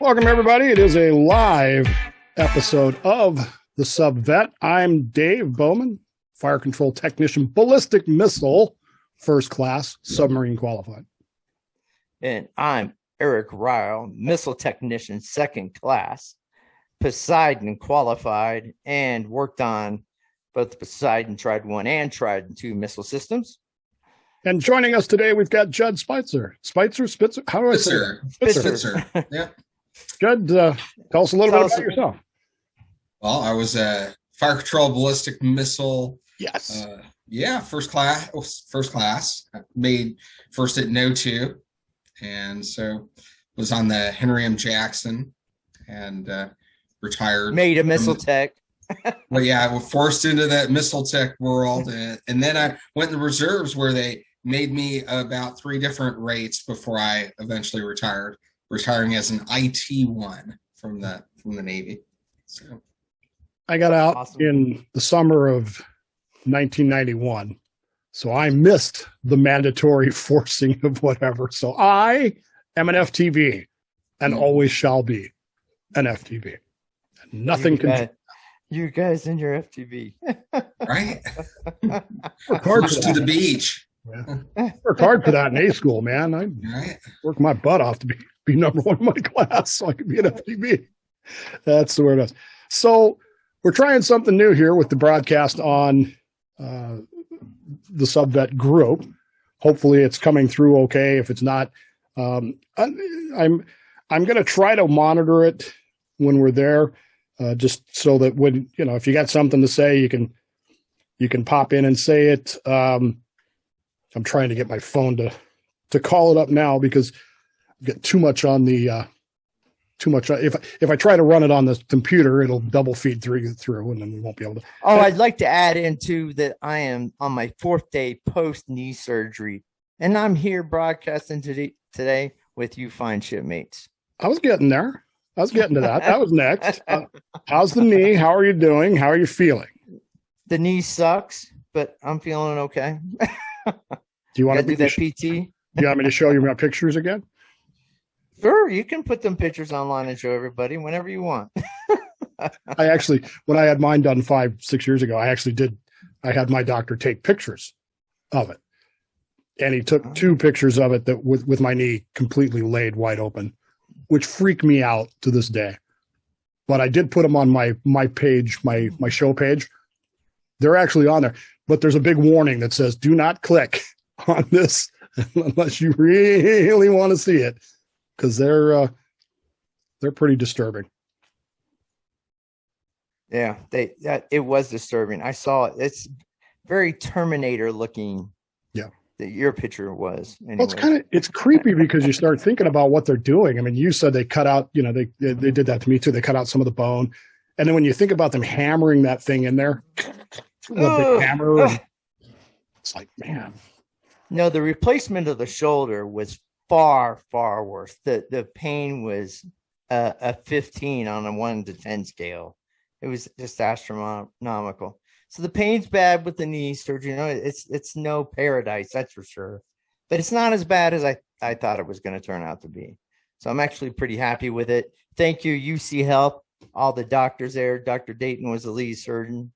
Welcome, everybody. It is a live episode of the Sub Vet. I'm Dave Bowman, fire control technician, ballistic missile, first class, submarine qualified. And I'm Eric Ryle, missile technician, second class, Poseidon qualified, and worked on both the Poseidon Tried 1 and Tried 2 missile systems. And joining us today, we've got Judd Spitzer. Spitzer? How do I say that? Spitzer. Yeah. Judd, tell us a little bit about yourself. Well, I was a fire control ballistic missile. Yes. First class. I made first at No2. And so was on the Henry M. Jackson and retired. Made a missile tech. Well, yeah, I was forced into that missile tech world. And then I went in the reserves where they made me about 3 different rates before I eventually retiring as an IT-1 from the Navy. So I got out in the summer of 1991. So I missed the mandatory forcing of whatever. So I am an FTV and always shall be an FTV. Nothing can. You guys in your FTV. Right? First to the beach. Yeah. Worked hard for that in A school, man. I worked my butt off to be number one in my class so I could be an FTV. That's the word. So we're trying something new here with the broadcast on the SubVet group. Hopefully it's coming through okay. If it's not, I'm going to try to monitor it when we're there, just so that when, if you got something to say, you can pop in and say it. I'm trying to get my phone to call it up now because I get too much on the if I try to run it on the computer, it'll double feed through and then we won't be able to. Oh, I'd like to add into that I am on my 4th day post knee surgery, and I'm here broadcasting today with you fine shipmates. I was getting there. I was getting to that. That was next. How's the knee? How are you doing? How are you feeling? The knee sucks, but I'm feeling okay. Do you want to do that PT? Do you want me to show you my pictures again? Sure, you can put them pictures online and show everybody whenever you want. I actually, when I had mine done 5-6 years ago, I had my doctor take pictures of it. And he took 2 pictures of it that with my knee completely laid wide open, which freaked me out to this day. But I did put them on my page, my show page. They're actually on there, but there's a big warning that says, do not click on this unless you really want to see it. Because they're pretty disturbing. Yeah, it was disturbing. I saw it. It's very Terminator looking. Yeah, that your picture was. Anyway. Well, it's creepy because you start thinking about what they're doing. I mean, you said they cut out. They did that to me too. They cut out some of the bone, and then when you think about them hammering that thing in there, with the hammer, it's like, man. No, the replacement of the shoulder was far worse. The pain was a 15 on a 1 to 10 scale. It was just astronomical. So the pain's bad with the knee surgery. It's no paradise, that's for sure. But it's not as bad as I thought it was going to turn out to be. So I'm actually pretty happy with it. Thank you, UC Health, all the doctors there. Dr. Dayton was the lead surgeon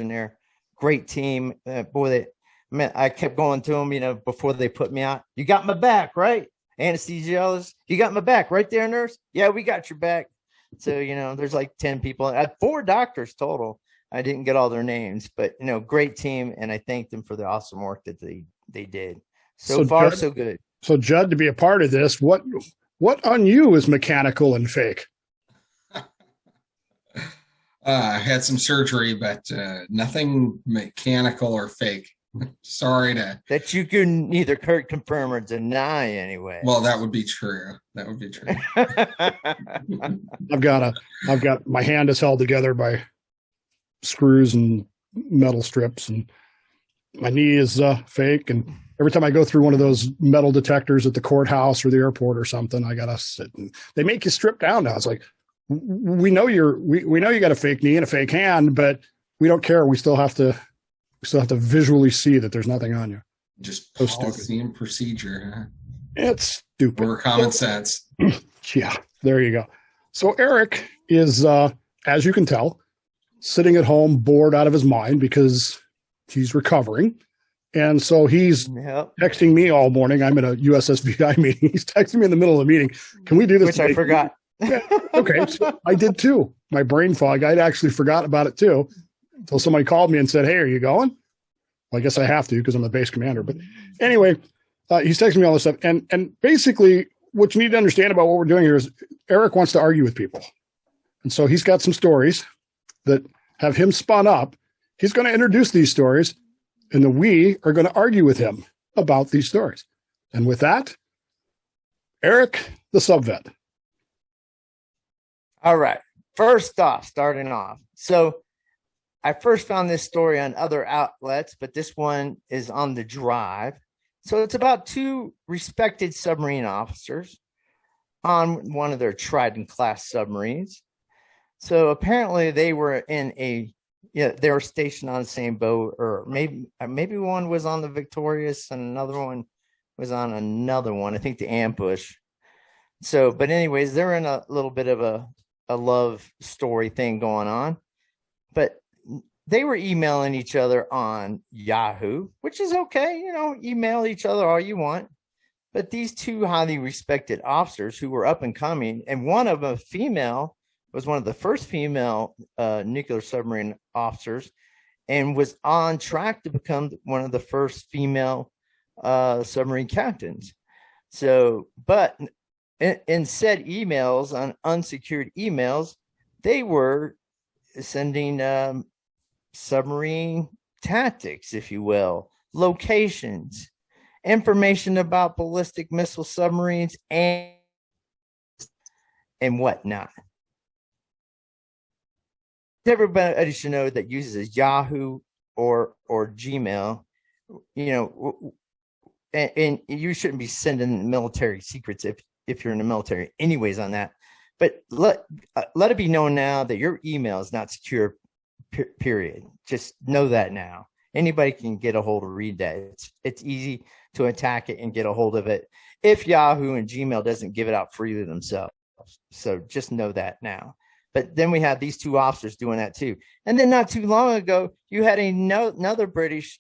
there. Great team. I kept going to them, before they put me out. You got my back, right? Anesthesiologist, you got my back right there, nurse? Yeah, we got your back. So, there's like 10 people. I had 4 doctors total. I didn't get all their names, but, great team. And I thank them for the awesome work that they did. So far, Judd, so good. So, Judd, to be a part of this, what on you is mechanical and fake? I had some surgery, but nothing mechanical or fake. Sorry that you can neither confirm or deny anyway. Well, that would be true. I've got my hand is held together by screws and metal strips, and my knee is fake. And every time I go through one of those metal detectors at the courthouse or the airport or something, I gotta sit and they make you strip down now. It's like, we know we know you got a fake knee and a fake hand, but we don't care. We still have to visually see that there's nothing on you. Just policy and procedure. Huh? It's stupid. Or common sense. Yeah, there you go. So Eric is, as you can tell, sitting at home, bored out of his mind because he's recovering. And so he's texting me all morning. I'm at a USSVI meeting. He's texting me in the middle of the meeting. Can we do this? Which I forgot. Yeah. Okay. So I did too. My brain fog. I'd actually forgot about it too. Until somebody called me and said, hey, are you going? Well, I guess I have to because I'm the base commander. But anyway, he's texting me all this stuff. And basically what you need to understand about what we're doing here is Eric wants to argue with people. And so he's got some stories that have him spun up. He's going to introduce these stories, and then we are going to argue with him about these stories. And with that, Eric, the subvet. All right. First off, starting off. So I first found this story on other outlets, but this one is on the drive. So it's about two respected submarine officers on one of their Trident class submarines. So apparently they were they were stationed on the same boat, or maybe one was on the Victorious and another one was on another one. I think the Ambush. So, but anyways, they're in a little bit of a love story thing going on, but they were emailing each other on Yahoo, which is okay. Email each other all you want. But these two highly respected officers who were up and coming, and one of them, female, was one of the first female nuclear submarine officers and was on track to become one of the first female submarine captains. So, but in said emails, on unsecured emails, they were sending submarine tactics, if you will, locations, information about ballistic missile submarines, and whatnot. Everybody should know that uses Yahoo or Gmail, and you shouldn't be sending military secrets if you're in the military anyways on that. But let it be known now that your email is not secure, period. Just know that now. Anybody can get a hold of read that. It's easy to attack it and get a hold of it if Yahoo and Gmail doesn't give it out freely themselves. So just know that now. But then we have these two officers doing that too. And then not too long ago, you had another British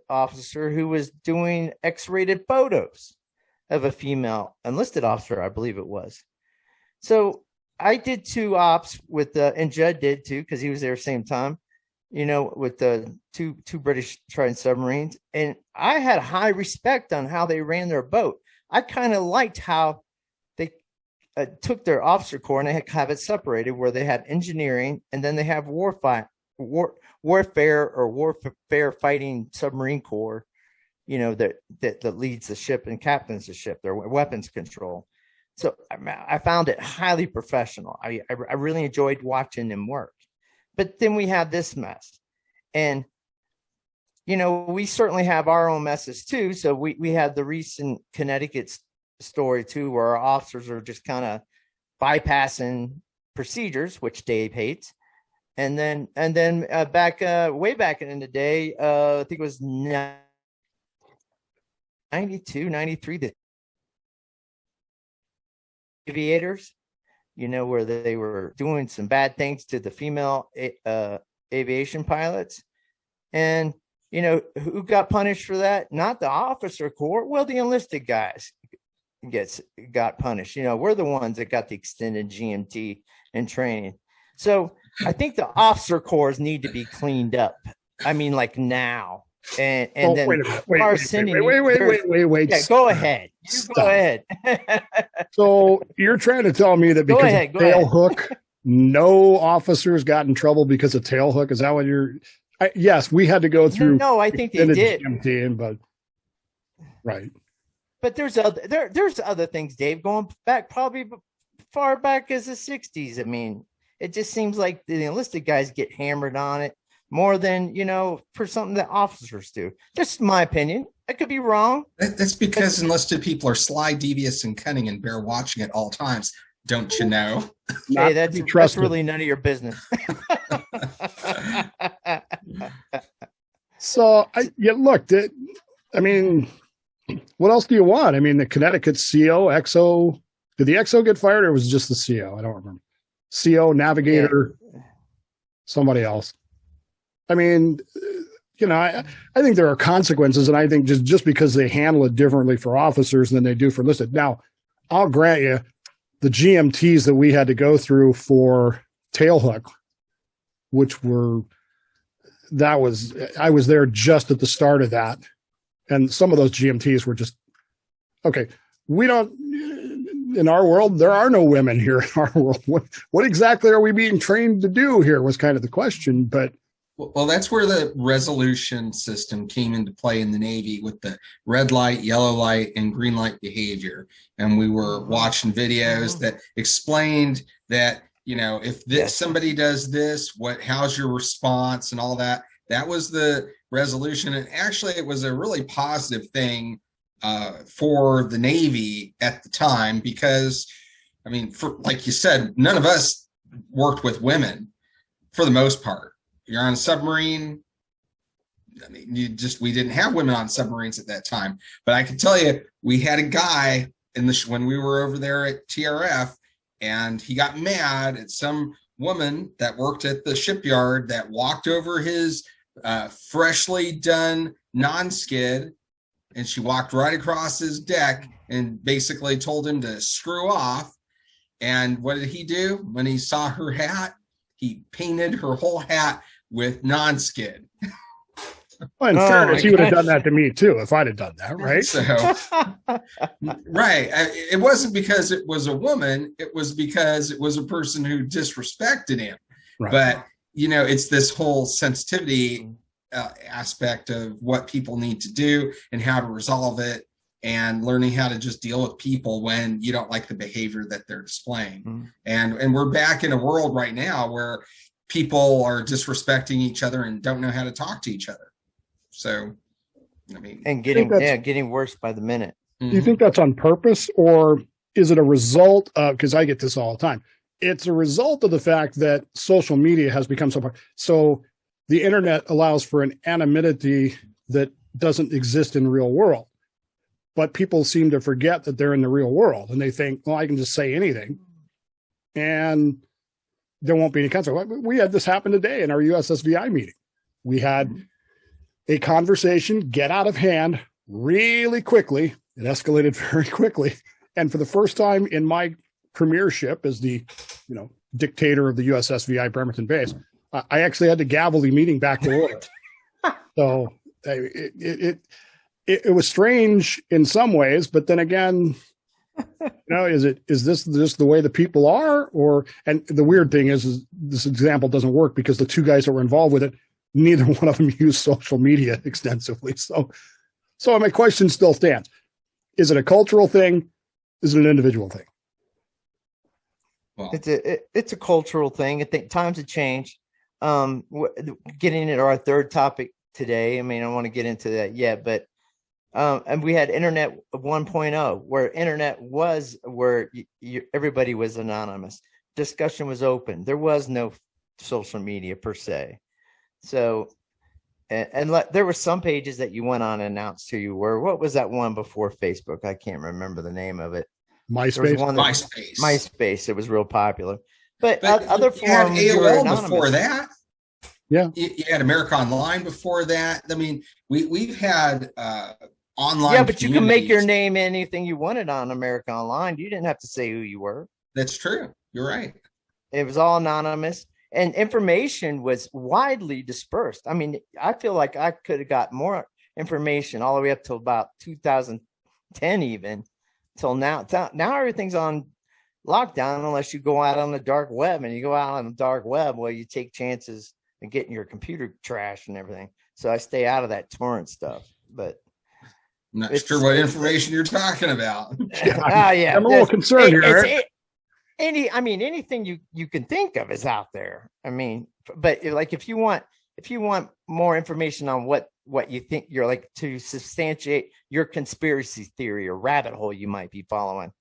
officer who was doing X-rated photos of a female enlisted officer, I believe it was. So I did two ops with, and Judd did too, because he was there same time, with the two British Trident submarines. And I had high respect on how they ran their boat. I kind of liked how they took their officer corps and they have it separated, where they have engineering and then they have warfare fighting submarine corps, that leads the ship and captains the ship, their weapons control. So I found it highly professional. I really enjoyed watching them work. But then we have this mess. And, we certainly have our own messes too. So we had the recent Connecticut story too, where our officers are just kind of bypassing procedures, which Dave hates. And then way back in the day, I think it was 92, 93, the aviators, where they were doing some bad things to the female aviation pilots. And, who got punished for that? Not the officer corps. Well, the enlisted guys got punished. We're the ones that got the extended GMT and training. So I think the officer corps need to be cleaned up. I mean, like now. And then wait. Yeah, go ahead. Go ahead. So you're trying to tell me that because of tail hook, no officers got in trouble because of tail hook? Is that what you're? Yes, we had to go through. No, I think they did. But right. But there's other things, Dave, going back probably far back as the 60s. I mean, it just seems like the enlisted guys get hammered on it more than, for something that officers do. Just my opinion. I could be wrong. That's because enlisted people are sly, devious, and cunning and bear watching at all times. Don't you know? Hey, that's really none of your business. So, look, what else do you want? I mean, the Connecticut CO, XO, did the XO get fired or was it just the CO? I don't remember. CO, navigator, somebody else. I mean, I think there are consequences, and I think just because they handle it differently for officers than they do for enlisted. Now, I'll grant you the GMTs that we had to go through for tailhook, which I was there just at the start of that. And some of those GMTs were just, okay, in our world, there are no women here in our world. What exactly are we being trained to do here was kind of the question. But well, that's where the resolution system came into play in the Navy with the red light, yellow light, and green light behavior. And we were watching videos that explained that, if somebody does this, how's your response and all that. That was the resolution. And actually, it was a really positive thing for the Navy at the time, because, like you said, none of us worked with women for the most part. You're on a submarine. We didn't have women on submarines at that time. But I can tell you, we had a guy when we were over there at TRF, and he got mad at some woman that worked at the shipyard that walked over his freshly done non-skid, and she walked right across his deck and basically told him to screw off. And what did he do when he saw her hat? He painted her whole hat with non-skid. Well, in fairness, he would have done that to me too if I'd have done that, right? So, right. It wasn't because it was a woman. It was because it was a person who disrespected him. Right. But, it's this whole sensitivity aspect of what people need to do and how to resolve it, and learning how to just deal with people when you don't like the behavior that they're displaying. Mm-hmm. And we're back in a world right now where people are disrespecting each other and don't know how to talk to each other. So, and getting worse by the minute. Do you think that's on purpose, or is it a result of, because I get this all the time, it's a result of the fact that social media has become so the internet allows for an anonymity that doesn't exist in the real world, but people seem to forget that they're in the real world, and they think, well, I can just say anything and there won't be any consequence. We had this happen today in our USSVI meeting. We had a conversation get out of hand really quickly. It escalated very quickly. And for the first time in my premiership as the, dictator of the USSVI Bremerton base, I actually had to gavel the meeting back to order. So it was strange in some ways, but then again, is this just the way the people are? And the weird thing is this example doesn't work because the two guys that were involved with it, neither one of them use social media extensively. So my question still stands. Is it a cultural thing? Is it an individual thing? Well, it's a cultural thing. I think times have changed. Getting into our third topic today. I don't want to get into that yet, but and we had Internet 1.0, where Internet was where everybody was anonymous. Discussion was open. There was no social media per se. So, and there were some pages that you went on and announced who you were. What was that one before Facebook? I can't remember the name of it. MySpace. MySpace. It was real popular. But other forums, you had AOL before that. Yeah. You had America Online before that. We've had online. Yeah, but you can make your name anything you wanted on America Online. You didn't have to say who you were. That's true. You're right. It was all anonymous, and information was widely dispersed. I feel like I could have got more information all the way up till about 2010, even till now. Now everything's on lockdown unless you go out on the dark web, and you go out on the dark web, well, you take chances and getting your computer trashed and everything. So I stay out of that torrent stuff. But I'm not sure what information you're talking about. Yeah, I'm a little concerned here. Anything you can think of is out there. But like if you want more information on what you think, you're like, to substantiate your conspiracy theory or rabbit hole you might be following,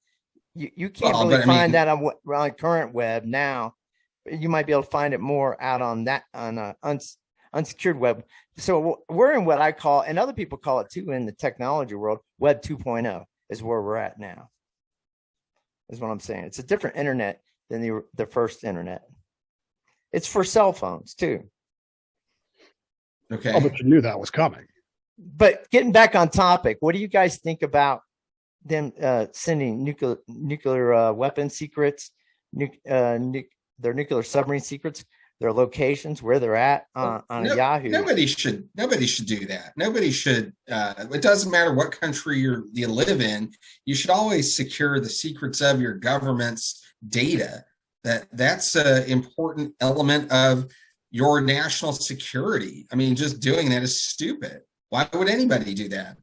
you can't find that on current web now. You might be able to find it more out on that on unsecured web. So we're in what I call, and other people call it too in the technology world, Web 2.0 is where we're at now. Is what I'm saying. It's a different internet. than the first internet. It's for cell phones too. Okay. Oh, but you knew that was coming. But getting back on topic, what do you guys think about them sending nuclear weapon secrets, their nuclear submarine secrets, their locations, where they're at on Yahoo? Nobody should do that. Nobody should. It doesn't matter what country you live in. You should always secure the secrets of your government's data. That's an important element of your national security. I mean, just doing that is stupid. Why would anybody do that?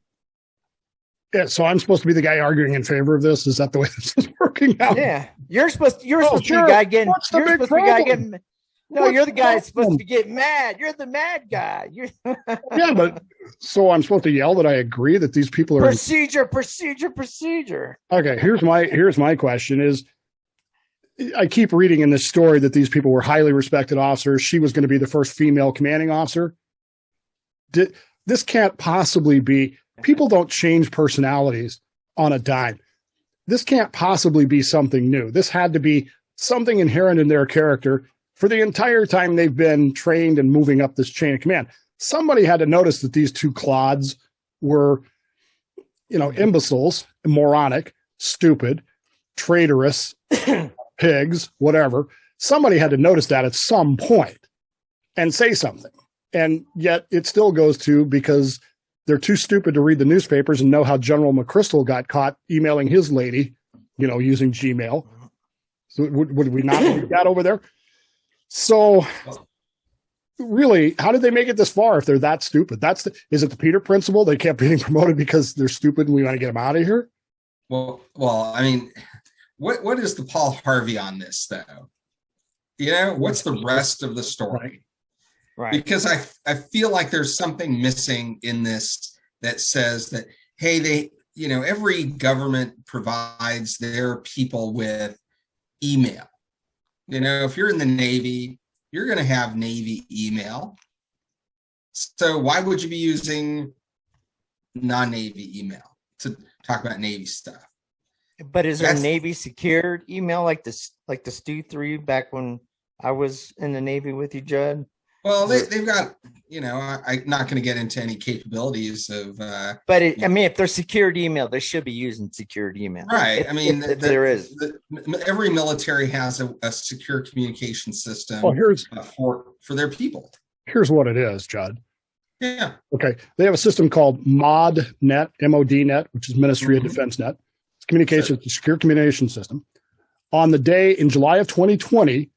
Yeah, so I'm supposed to be the guy arguing in favor of this. Is that the way this is working out? Yeah, you're supposed to be the guy getting. You're supposed to be the guy getting. No, you're the guy that's supposed to get mad. You're the mad guy. Yeah, but so I'm supposed to yell that I agree that these people are procedure. Okay, here's my question is, I keep reading in this story that these people were highly respected officers. She was going to be the first female commanding officer. This can't possibly be. People don't change personalities on a dime. This can't possibly be something new. This had to be something inherent in their character for the entire time they've been trained and moving up this chain of command. Somebody had to notice that these two clods were, imbeciles, moronic, stupid, traitorous, pigs, whatever. Somebody had to notice that at some point and say something. And yet it still goes to because they're too stupid to read the newspapers and know how General McChrystal got caught emailing his lady, using Gmail. So would we not do that over there? So really, how did they make it this far if they're that stupid? Is it the Peter principle? They kept getting promoted because they're stupid and we want to get them out of here? Well, I mean, what is the Paul Harvey on this, though? What's the rest of the story? Right. Because I feel like there's something missing in this that says that, hey, every government provides their people with email. If you're in the Navy, you're going to have Navy email. So why would you be using non-Navy email to talk about Navy stuff? But is there Navy secured email like the Stu 3 back when I was in the Navy with you, Judd? Well, they've got, I'm not going to get into any capabilities of. But if they're secured email, they should be using secured email. Right. If there is. Every military has a secure communication system for their people. Here's what it is, Judd. Yeah. Okay. They have a system called MODNet, MODNet, which is Ministry of Defense Net. It's communication, it's a secure communication system. On the day in July of 2020,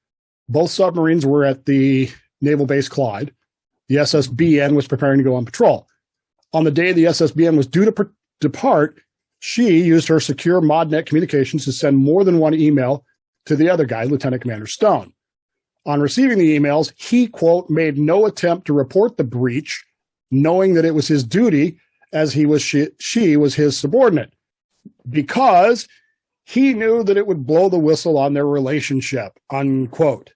both submarines were at the Naval Base Clyde. The SSBN was preparing to go on patrol. On the day the SSBN was due to depart, she used her secure MODNet communications to send more than one email to the other guy, Lieutenant Commander Stone. On receiving the emails, he, quote, made no attempt to report the breach, knowing that it was his duty as she was his subordinate, because he knew that it would blow the whistle on their relationship, unquote.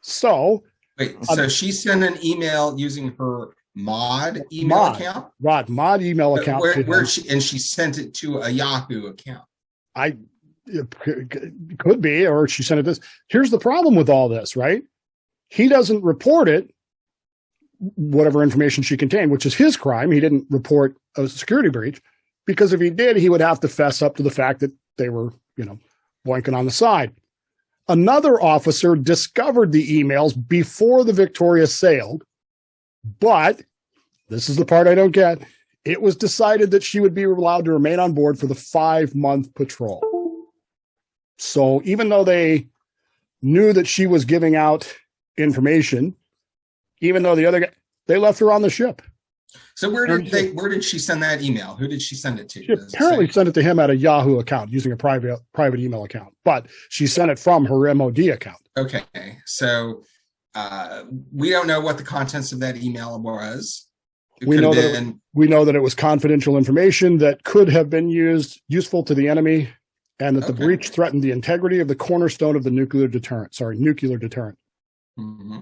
So... Wait, so she sent an email using her mod email account? Mod email account. Where she sent it to a Yahoo account. It could be, or she sent it this. Here's the problem with all this, right? He doesn't report it, whatever information she contained, which is his crime. He didn't report a security breach, because if he did, he would have to fess up to the fact that they were, boinking on the side. Another officer discovered the emails before the Victoria sailed, but this is the part I don't get. It was decided that she would be allowed to remain on board for the 5-month patrol. So even though they knew that she was giving out information, even though the other guy, they left her on the ship. So where did she send that email? Who did she send it to? She apparently sent it to him at a Yahoo account using a private email account, but she sent it from her MOD account. Okay, so we don't know what the contents of that email was. We know that it was confidential information that could have been useful to the enemy, and that the breach threatened the integrity of the cornerstone of the nuclear deterrent. Mm-hmm.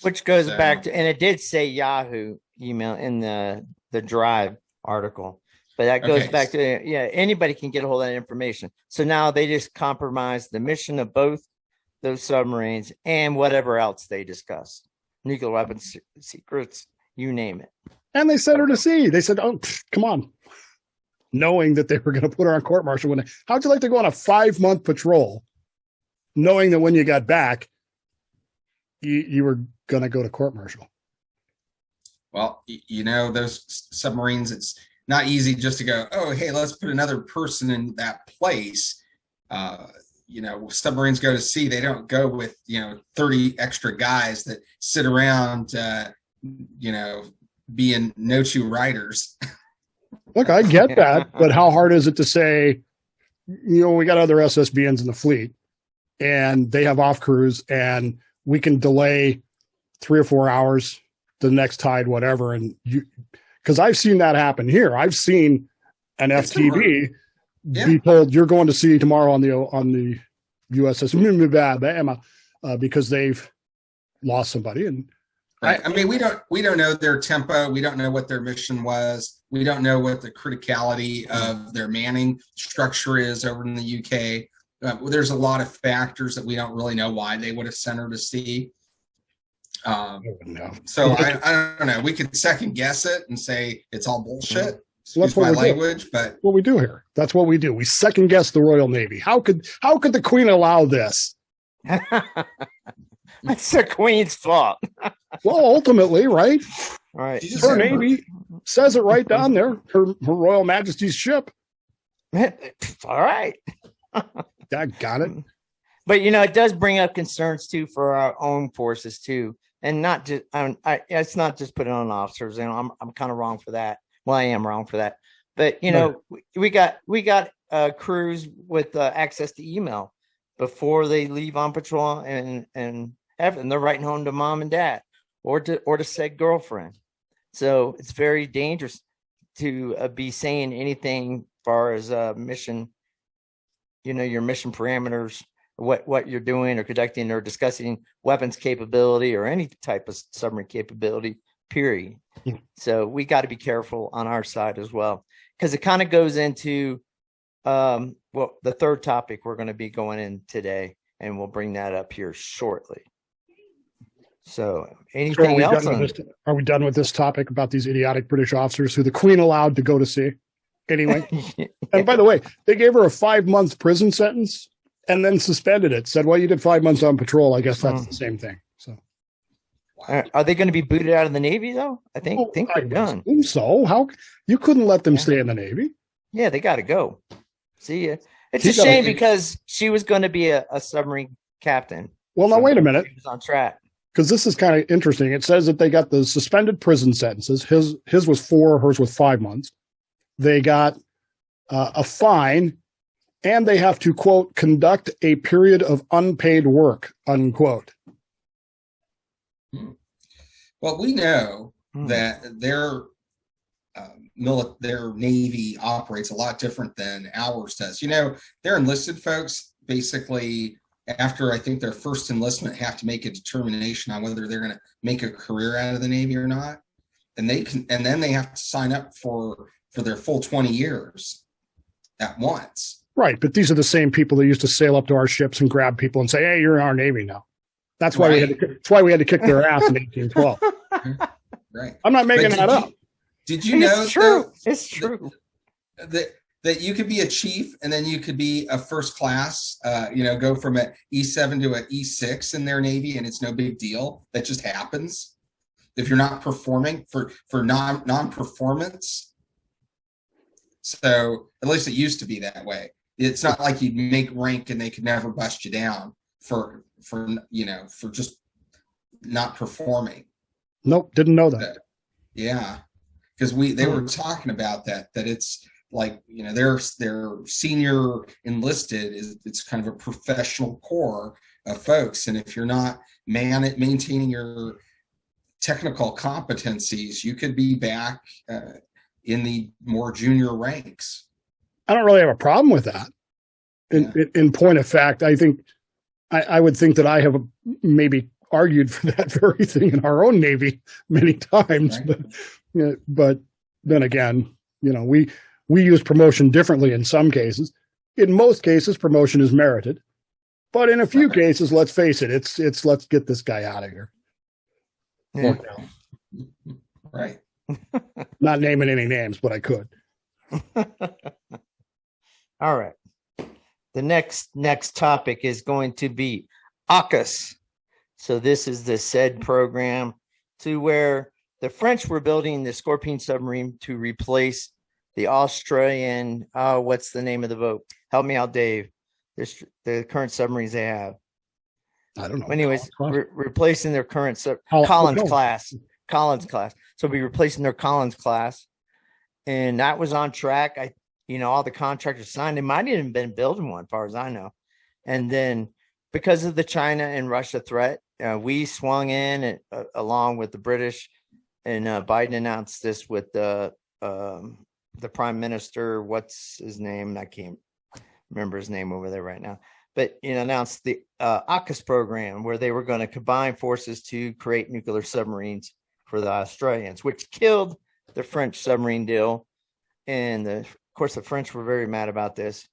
Which goes back to, and it did say Yahoo email in the Drive article, But that goes back to, anybody can get a hold of that information. So now they just compromise the mission of both those submarines and whatever else they discussed. Nuclear weapons secrets, you name it. And they sent her to sea. They said, oh, come on. Knowing that they were going to put her on court-martial. How'd you like to go on a 5-month patrol, knowing that when you got back, you were going to go to court-martial? Well, those submarines, it's not easy just to go, oh, hey, let's put another person in that place. Submarines go to sea. They don't go with, 30 extra guys that sit around, being no-two riders. Look, I get that, but how hard is it to say, we got other SSBNs in the fleet and they have off crews and we can delay 3 or 4 hours the next tide, whatever. And because I've seen that happen here. I've seen an FTB be told you're going to sea tomorrow on the USS because they've lost somebody. And right. I mean, we don't know their tempo. We don't know what their mission was. We don't know what the criticality of their manning structure is over in the UK. There's a lot of factors that we don't really know why they would have sent her to sea. So I don't know. We could second guess it and say it's all bullshit. Excuse my language, but what we do here. That's what we do. We second guess the Royal Navy. How could the Queen allow this? It's the Queen's fault. Well, ultimately, right? All right. Her Navy says it right down there. Her Royal Majesty's ship. All right. I got it. But it does bring up concerns too for our own forces too, and not just. It's not just putting on officers. I'm kind of wrong for that. Well, I am wrong for that. But we got crews with access to email before they leave on patrol, and they're writing home to mom and dad or to said girlfriend. So it's very dangerous to be saying anything as far as mission. Your mission parameters, what you're doing or conducting or discussing weapons capability or any type of submarine capability, period. Yeah. So we got to be careful on our side as well, because it kind of goes into the third topic we're going to be going in today, and we'll bring that up here shortly. So anything else? Are we done with this topic about these idiotic British officers who the Queen allowed to go to sea? Anyway, and by the way, they gave her a 5-month prison sentence and then suspended it. Said, well, you did 5 months on patrol. I guess that's the same thing. So, are they going to be booted out of the Navy though? I think they're done. So how you couldn't let them stay in the Navy? Yeah, they got to go. See ya. It's a shame because she was going to be a submarine captain. Well, now wait a minute. She was on track. Because this is kind of interesting. It says that they got the suspended prison sentences. His was 4, hers was 5 months. They got a fine, and they have to, quote, conduct a period of unpaid work, unquote. Well, we know that their Navy operates a lot different than ours does. Their enlisted folks basically, after I think their first enlistment, have to make a determination on whether they're going to make a career out of the Navy or not, and then they have to sign up for their full 20 years at once. Right, but these are the same people that used to sail up to our ships and grab people and say, "Hey, you're in our Navy now." That's why we had to kick their ass in 1812. Right. I'm not making that up. Did you know? It's true. That you could be a chief and then you could be a first class, go from an E7 to an E6 in their Navy, and it's no big deal. That just happens if you're not performing for non-performance. So at least it used to be that way. It's not like you make rank and they could never bust you down for just not performing. Nope, didn't know that. Yeah, because they were talking about that it's like their senior enlisted it's kind of a professional corps of folks, and if you're not maintaining your technical competencies, you could be back in the more junior ranks. I don't really have a problem with that. In point of fact, I think I would think that I have maybe argued for that very thing in our own Navy many times, right. But then again, we we use promotion differently in some cases. In most cases, promotion is merited. But in a few cases, let's face it, it's let's get this guy out of here. Yeah. Right. Not naming any names, but I could. All right. The next topic is going to be AUKUS. So this is the said program to where the French were building the Scorpion submarine to replace the Australian, what's the name of the boat? Help me out, Dave. The current submarines they have. I don't know. Anyways, replacing their current Collins class. So be replacing their Collins class. And that was on track. All the contractors signed. They might have even been building one, as far as I know. And then because of the China and Russia threat, we swung in along with the British, and Biden announced this with the prime minister. What's his name? I can't remember his name over there right now. But announced the AUKUS program, where they were going to combine forces to create nuclear submarines for the Australians, which killed the French submarine deal. And of course, the French were very mad about this.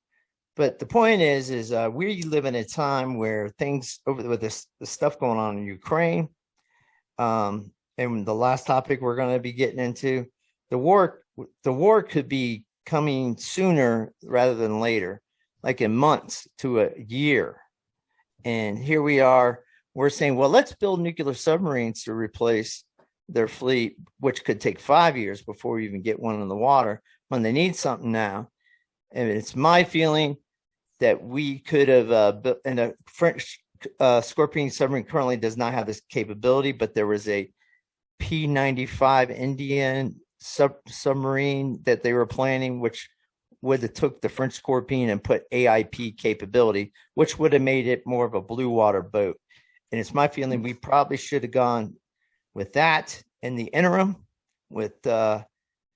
But the point is we live in a time where things with the stuff going on in Ukraine, and the last topic we're going to be getting into, the war could be coming sooner rather than later, like in months to a year. And here we are, we're saying, well, let's build nuclear submarines to replace their fleet, which could take 5 years before we even get one in the water, when they need something now. And it's my feeling that we could have built, and the French Scorpion submarine currently does not have this capability, but there was a P-95 Indian submarine that they were planning, which would have took the French Scorpion and put AIP capability, which would have made it more of a blue water boat. And it's my feeling we probably should have gone with that in the interim, with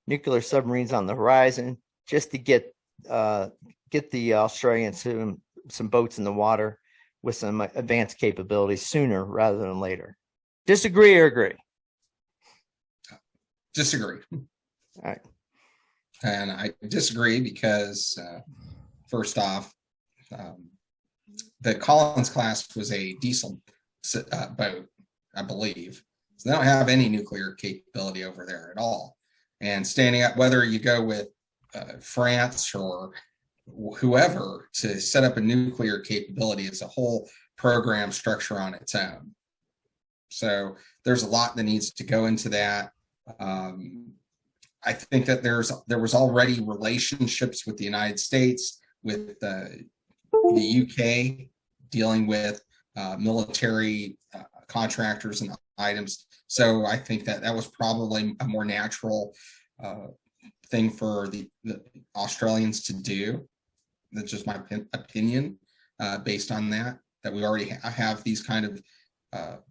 nuclear submarines on the horizon, just to get the Australians some boats in the water with some advanced capabilities sooner rather than later. Disagree or agree? Disagree. All right. And I disagree because, first off, the Collins class was a diesel boat, I believe. So they don't have any nuclear capability over there at all. And standing up, whether you go with France or whoever, to set up a nuclear capability is a whole program structure on its own. So there's a lot that needs to go into that. I think that there was already relationships with the United States, with the UK, dealing with military contractors and items. So I think that was probably a more natural thing for the Australians to do. That's just my opinion, based on that we already have these kind of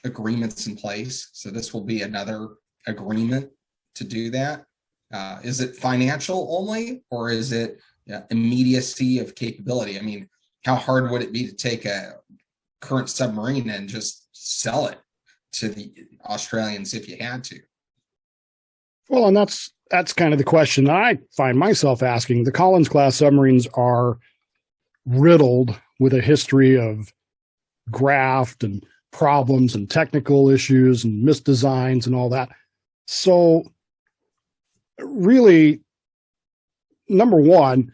agreements in place. So this will be another agreement to do that. Is it financial only, or is it immediacy of capability? I mean, how hard would it be to take a current submarine and just sell it to the Australians if you had to? Well, and that's kind of the question I find myself asking. The Collins class submarines are riddled with a history of graft and problems and technical issues and misdesigns and all that. So really, number one,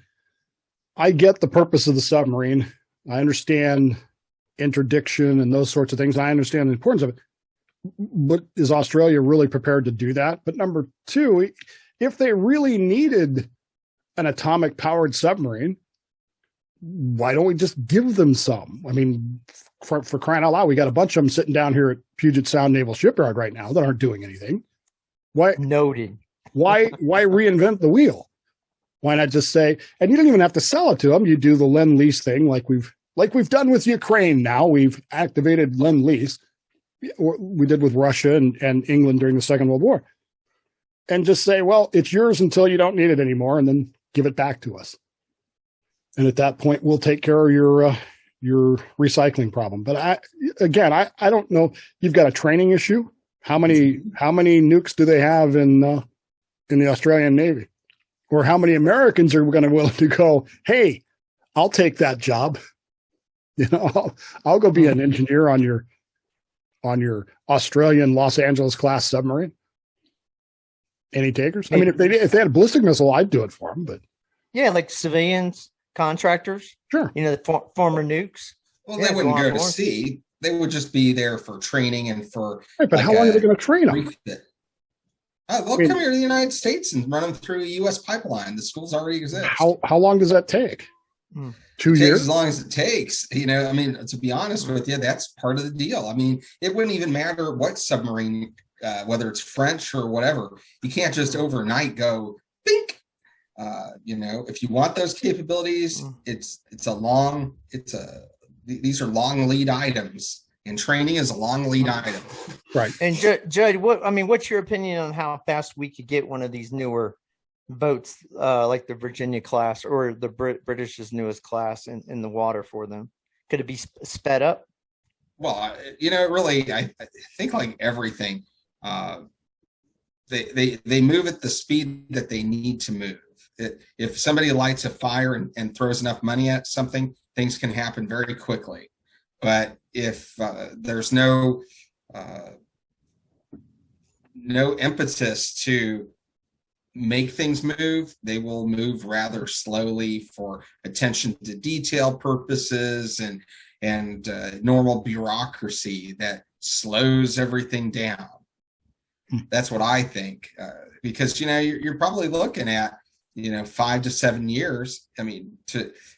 I get the purpose of the submarine. I understand interdiction and those sorts of things. I understand the importance of it. But is Australia really prepared to do that? But number two, if they really needed an atomic powered submarine, why don't we just give them some? I mean, for crying out loud, we got a bunch of them sitting down here at Puget Sound Naval Shipyard right now that aren't doing anything. Why? Noted. Why reinvent the wheel? Why not just say, and you don't even have to sell it to them. You do the Lend-Lease thing like we've done with Ukraine now. We've activated Lend-Lease. We did with Russia and England during the Second World War. And just say, well, it's yours until you don't need it anymore, and then give it back to us. And at that point, we'll take care of your recycling problem. But I don't know. You've got a training issue. How many nukes do they have in the Australian Navy? or how many Americans are going to willing to go, hey, I'll take that job. I'll go be an engineer on your Australian Los Angeles class submarine. Any takers? I mean, if they had a ballistic missile, I'd do it for them. But yeah, like civilians, contractors. Sure. The former nukes. Well, they wouldn't go to sea. They would just be there for training and for. Right, but how long are they going to train them? They'll come here to the United States and run them through a U.S. pipeline. The schools already exist. How long does that take? 2 years? As long as it takes. I mean, to be honest with you, that's part of the deal. I mean, it wouldn't even matter what submarine, whether it's French or whatever. You can't just overnight go, bink. If you want those capabilities, these are long lead items. And training is a long lead item. Right. And Judd, what's your opinion on how fast we could get one of these newer boats, like the Virginia class or the British's newest class in the water for them? Could it be sped up? Well, really, I think like everything, they move at the speed that they need to move. If somebody lights a fire and throws enough money at something, things can happen very quickly. But if there's no impetus to make things move, they will move rather slowly for attention to detail purposes and normal bureaucracy that slows everything down. That's what I think, because you're probably looking at 5 to 7 years.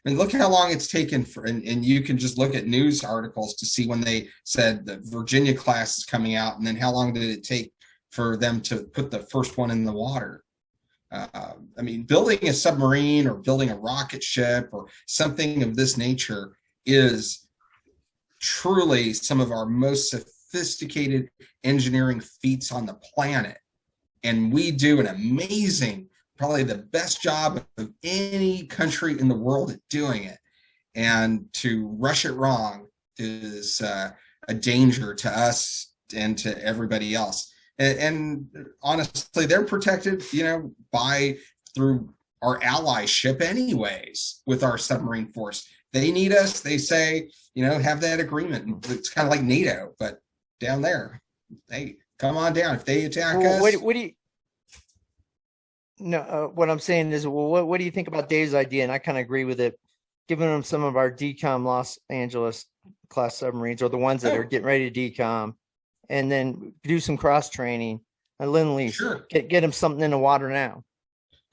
Look how long it's taken and you can just look at news articles to see when they said the Virginia class is coming out, and then how long did it take for them to put the first one in the water. Building a submarine or building a rocket ship or something of this nature is truly some of our most sophisticated engineering feats on the planet. And we do an amazing, probably the best job of any country in the world at doing it. And to rush it wrong is a danger to us and to everybody else. And honestly, they're protected, through our allyship anyways with our submarine force. They need us. They say, have that agreement. It's kind of like NATO, but down there, hey, come on down. If they attack us. What do you? No, what I'm saying is, what do you think about Dave's idea? And I kind of agree with it. Giving them some of our DCOM Los Angeles class submarines, or the ones that are getting ready to DCOM, and then do some cross training and lend-lease. Sure. Get them something in the water now.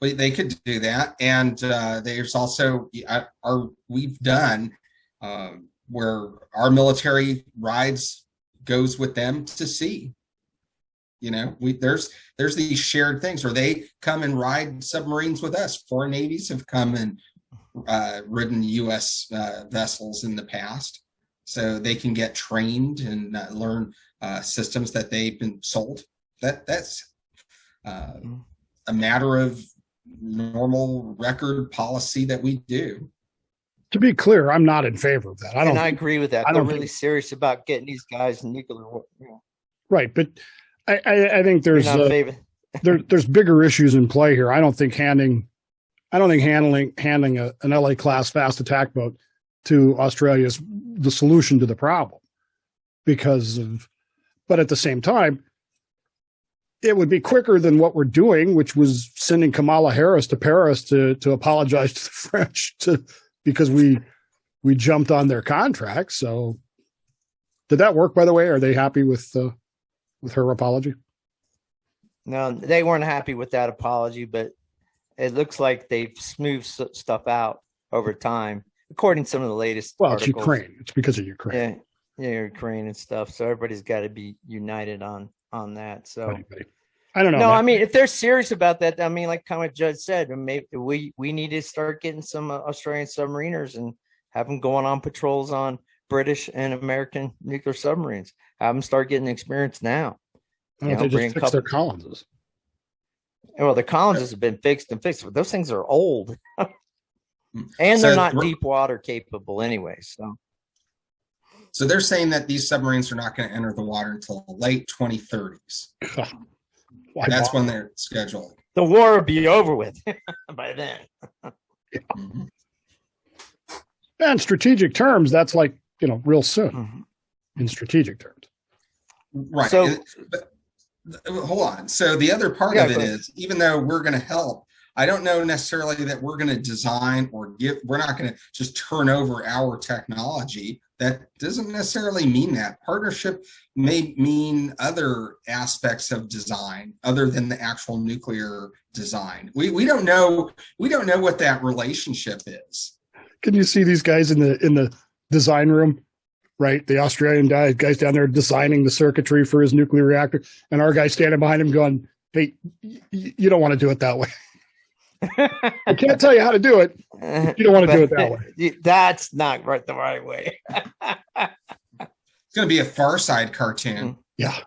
Well, they could do that, and there's also we've done where our military rides goes with them to sea. There's these shared things where they come and ride submarines with us. Foreign navies have come and ridden U.S. Vessels in the past, so they can get trained and learn systems that they've been sold. That's a matter of normal record policy that we do. To be clear, I'm not in favor of that. I agree with that. They're really serious about getting these guys nuclear. Right, but I think there's there's bigger issues in play here. I don't think handing an LA class fast attack boat to Australia is the solution to the problem, but at the same time, it would be quicker than what we're doing, which was sending Kamala Harris to Paris to apologize to the French because we jumped on their contract. So did that work, by the way? Are they happy with her apology? No, they weren't happy with that apology, but it looks like they've smoothed stuff out over time, according to some of the latest articles. It's Ukraine. It's because of Ukraine. Yeah, Ukraine and stuff. So everybody's got to be united on that. So I don't know. No, if they're serious about that, like kind of Judd said, maybe we need to start getting some Australian submariners and have them going on patrols on British and American nuclear submarines. Have them start getting experience now. They just fix their Collinses. Well, the Collinses have been fixed, but those things are old, and they're not deep water capable anyway. So they're saying that these submarines are not going to enter the water until the late 2030s. That's when they're scheduled. The war would be over with by then. Mhm. And strategic terms, that's like, real soon in strategic terms. Right. So, But hold on. So the other part of it is, even though we're going to help, I don't know necessarily that we're going to design or we're not going to just turn over our technology. That doesn't necessarily mean that. Partnership may mean other aspects of design other than the actual nuclear design. We don't know. We don't know what that relationship is. Can you see these guys in the design room? Right, the Australian guys down there designing the circuitry for his nuclear reactor, and our guy standing behind him going, "Hey, you don't want to do it that way. I can't tell you how to do it. You don't want to do it that way. That's not the right way." It's going to be a Far Side cartoon. Yeah.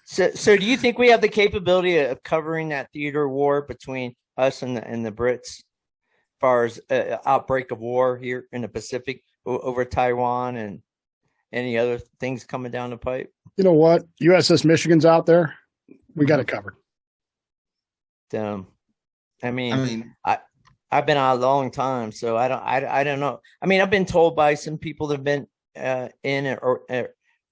So do you think we have the capability of covering that theater war between us and the Brits, as far as outbreak of war here in the Pacific over Taiwan and any other things coming down the pipe? You know what? USS Michigan's out there. We got it covered. I mean, I've been out a long time, so I don't know. I mean, I've been told by some people that have been in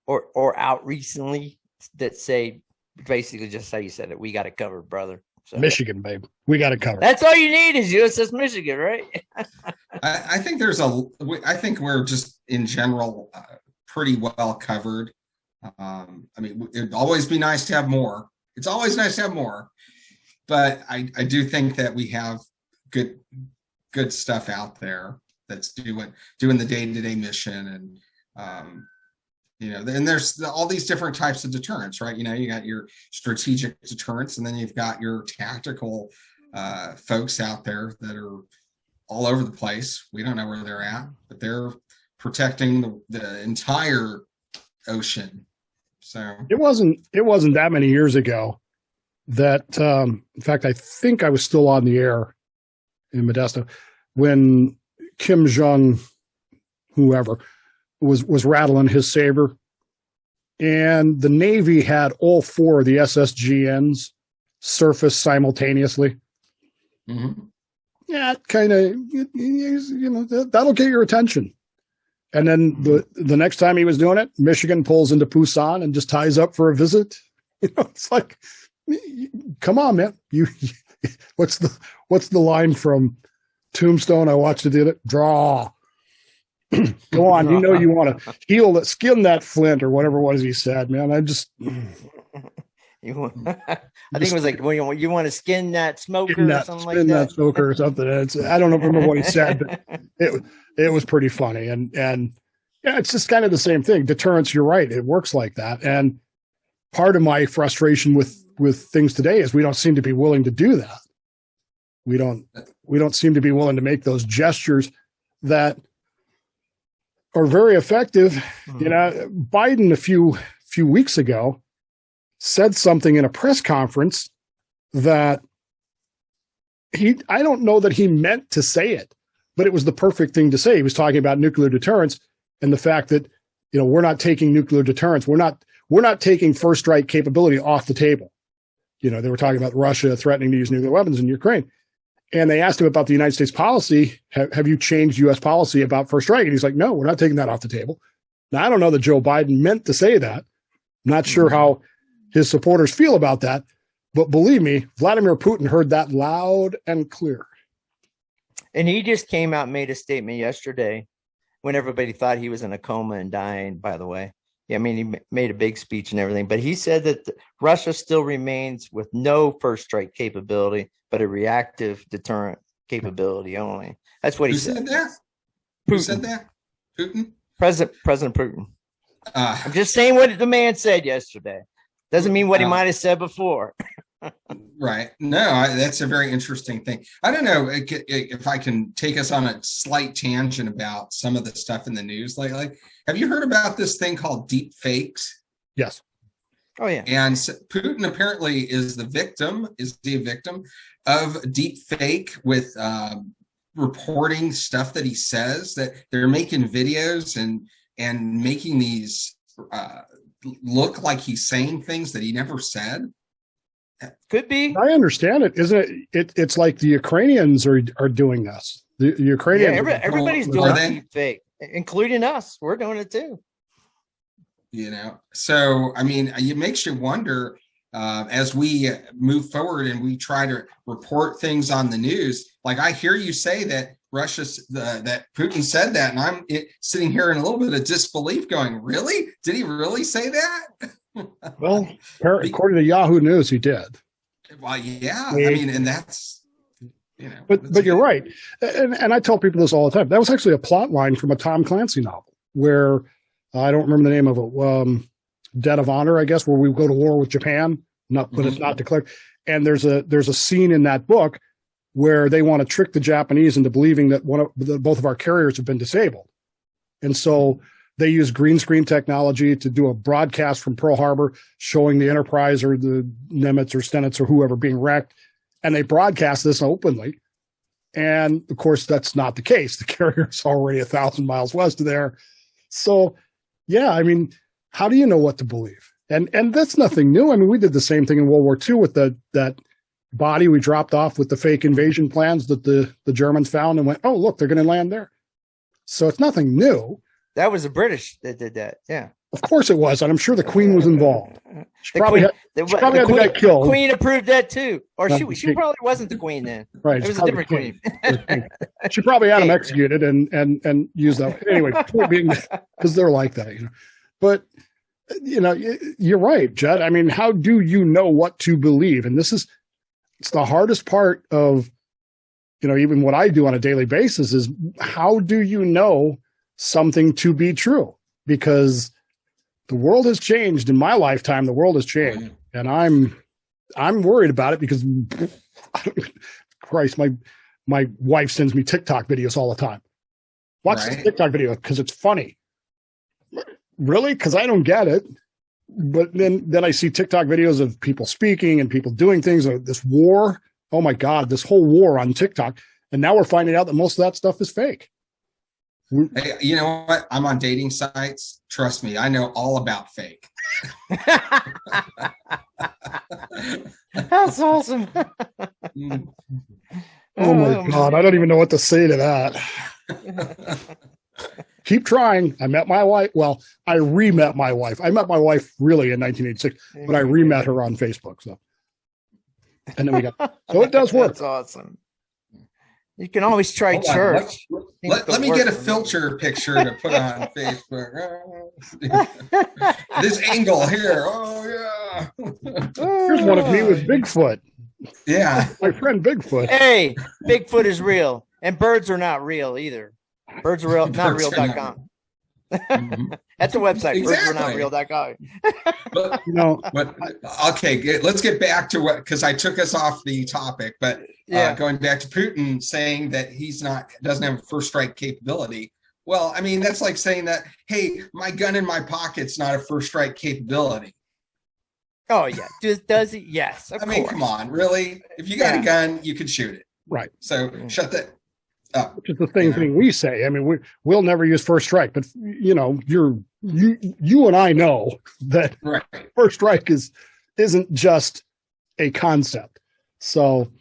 or out recently that say basically just how you said it. We got it covered, brother. So, Michigan, babe. We got it covered. That's all you need is USS Michigan, right? I think I think we're just in general pretty well covered. I mean, it'd always be nice to have more. It's always nice to have more, but I do think that we have good stuff out there that's doing the day-to-day mission, and and there's all these different types of deterrence, right? You got your strategic deterrence, and then you've got your tactical folks out there that are all over the place. We don't know where they're at, but they're protecting the entire ocean. So it wasn't that many years ago that, in fact, I think I was still on the air in Modesto when Kim Jong, whoever, was rattling his saber, and the Navy had all four of the SSGNs surface simultaneously. mm-hmm. Yeah, kind of, that'll get your attention. And then the next time he was doing it, Michigan pulls into Busan and just ties up for a visit. It's like, come on, man. What's the line from Tombstone? I watched it do it. Draw. Go on. You want to skin that flint or whatever it was he said, man. I think it was like, well, you want to skin that smoker or something like that. Skin that smoker or something. I don't remember what he said, but it was pretty funny. And yeah, it's just kind of the same thing. Deterrence, you're right. It works like that. And part of my frustration with things today is we don't seem to be willing to do that. We don't seem to be willing to make those gestures that are very effective. Mm-hmm. Biden a few weeks ago said something in a press conference that I don't know that he meant to say it, but it was the perfect thing to say. He was talking about nuclear deterrence and the fact that, we're not taking nuclear deterrence. We're not taking first strike capability off the table. They were talking about Russia threatening to use nuclear weapons in Ukraine. And they asked him about the United States policy. Have you changed U.S. policy about first strike? And he's like, no, we're not taking that off the table. Now, I don't know that Joe Biden meant to say that. I'm not sure how his supporters feel about that. But believe me, Vladimir Putin heard that loud and clear. And he just came out and made a statement yesterday when everybody thought he was in a coma and dying, by the way. Yeah, I mean, he made a big speech and everything, but he said that Russia still remains with no first strike capability, but a reactive deterrent capability only. That's what he said. Who said that? Who said that? Putin? President Putin. I'm just saying what the man said yesterday. Doesn't mean what he might have said before. Right. No, that's a very interesting thing. I don't know if I can take us on a slight tangent about some of the stuff in the news lately. Have you heard about this thing called deep fakes? Yes. Oh, yeah. And Putin apparently is the victim. Is he a victim of deep fake with reporting stuff that he says, that they're making videos and making these look like he's saying things that he never said? Could be. I understand it. Isn't it? It's like the Ukrainians are doing this. The Ukrainians. Yeah, everybody's doing it fake, including us. We're doing it too. So I mean, it makes you wonder as we move forward and we try to report things on the news. Like I hear you say that that Putin said that, and I'm sitting here in a little bit of disbelief, going, "Really? Did he really say that?" Well, according to Yahoo News, he did. Well, yeah. I mean, and that's But you're right, and I tell people this all the time. That was actually a plot line from a Tom Clancy novel where I don't remember the name of it. Debt of Honor, I guess, where we go to war with Japan, but it's not declared. And there's a scene in that book where they want to trick the Japanese into believing that both of our carriers have been disabled, and so they use green screen technology to do a broadcast from Pearl Harbor showing the Enterprise or the Nimitz or Stenitz or whoever being wrecked, and they broadcast this openly. And of course, that's not the case. The carrier's already 1,000 miles west of there. So, yeah, I mean, how do you know what to believe? And that's nothing new. I mean, we did the same thing in World War II with that body we dropped off with the fake invasion plans that the Germans found and went, oh, look, they're going to land there. So it's nothing new. That was the British that did that. Yeah. Of course it was. And I'm sure the Queen was involved. She probably had to get killed. The Queen approved that too. Or she probably wasn't the Queen then. Right. It was a different Queen. She probably had him executed and used that. Anyway, because they're like that, But, you're right, Judd. I mean, how do you know what to believe? And it's the hardest part of, even what I do on a daily basis is how do you know something to be true? Because the world has changed in my lifetime. The world has changed, and I'm worried about it because, Christ, my wife sends me TikTok videos all the time. Watch this TikTok video because it's funny. Really? Because I don't get it. But then I see TikTok videos of people speaking and people doing things. This war. Oh my God, this whole war on TikTok. And now we're finding out that most of that stuff is fake. Hey, you know what? I'm on dating sites. Trust me, I know all about fake. That's awesome. Oh my God, I don't even know what to say to that. Keep trying. I met my wife. Well, I re-met my wife. I met my wife really in 1986, but I re-met her on Facebook. So, and then so it does work. That's awesome. You can always try church. Let me get a filter picture to put on Facebook. This angle here. Oh yeah. Here's one of me with Bigfoot. Yeah. My friend Bigfoot. Hey, Bigfoot is real. And birds are not real either. Birds are real, not real.com. That's a website. Exactly. Birdsarenoutreal.com. But okay, let's get back to because I took us off the topic, but going back to Putin saying that doesn't have a first strike capability. Well, I mean, that's like saying that, hey, my gun in my pocket's not a first strike capability. Oh yeah. Does he? Yes. Of course. Come on, really? If you got a gun, you can shoot it. Right. So shut that up. Which is the thing we say. I mean, we'll never use first strike, but you and I know that first strike isn't just a concept. So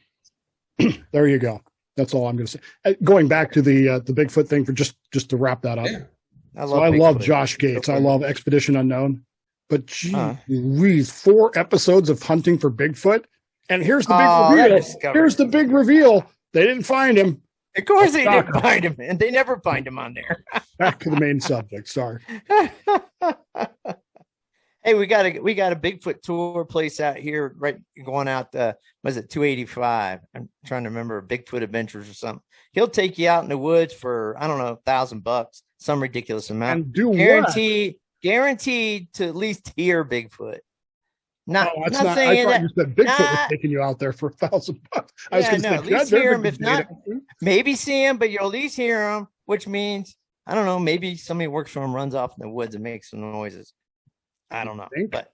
there you go. That's all I'm going to say. Going back to the Bigfoot thing for just to wrap that up. Yeah. I love Josh Gates. I love Expedition Unknown, but geez, 4 episodes of hunting for Bigfoot. And here's the big reveal. Here's the big reveal. They didn't find him. Of course they didn't find him, and they never find him on there. Back to the main subject. Sorry. Hey, we got a Bigfoot tour place out here, right? Going out was it 285? I'm trying to remember, Bigfoot Adventures or something. He'll take you out in the woods for I don't know, $1,000, some ridiculous amount. And do guaranteed to at least hear Bigfoot. Not I saying thought you said Bigfoot was taking you out there for $1,000. I was going to say, at least hear him. If not, maybe see him, but you'll at least hear him, which means, I don't know, maybe somebody works for him, runs off in the woods and makes some noises. I don't know. But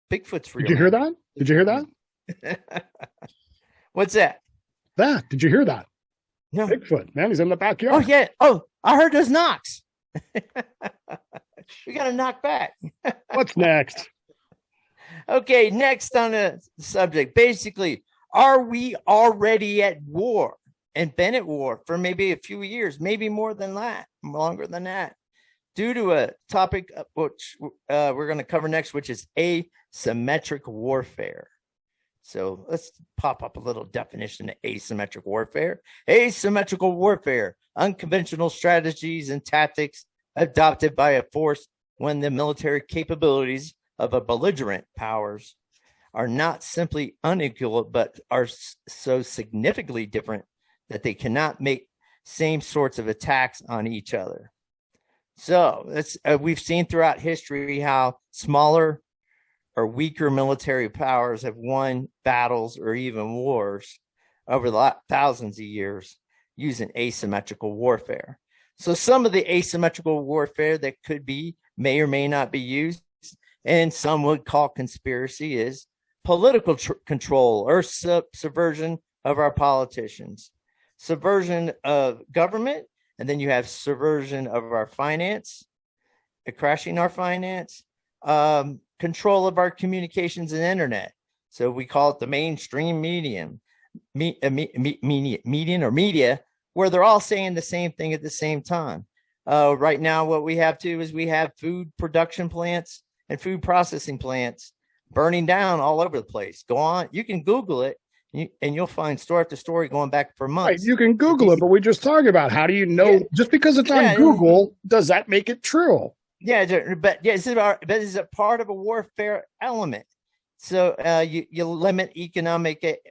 Bigfoot's real. Did you hear that? Did you hear that? What's that? Did you hear that? No. Bigfoot, man, he's in the backyard. Oh, yeah. Oh, I heard those knocks. We got to knock back. What's next? Okay, next on the subject. Basically, are we already at war and been at war for maybe a few years, maybe more than that, longer than that, due to a topic which we're going to cover next, which is asymmetric warfare. So let's pop up a little definition of asymmetric warfare. Asymmetrical warfare, unconventional strategies and tactics adopted by a force when the military capabilities of a belligerent powers are not simply unequal, but are so significantly different that they cannot make same sorts of attacks on each other. So we've seen throughout history how smaller or weaker military powers have won battles or even wars over the thousands of years using asymmetrical warfare. So some of the asymmetrical warfare that could be, may or may not be used, and some would call conspiracy, is political control or subversion of our politicians, subversion of government, and then you have subversion of our finance, crashing our finance, control of our communications and internet. So we call it the mainstream medium, media, where they're all saying the same thing at the same time. Right now, what we have too is we have food production plants and food processing plants burning down all over the place. Go on, you can Google it, and you'll find story after story going back for months. Right, you can Google it, but we just talked about how do you know just because it's on Google, does that make it true? Yeah, but this is a part of a warfare element. So you limit economic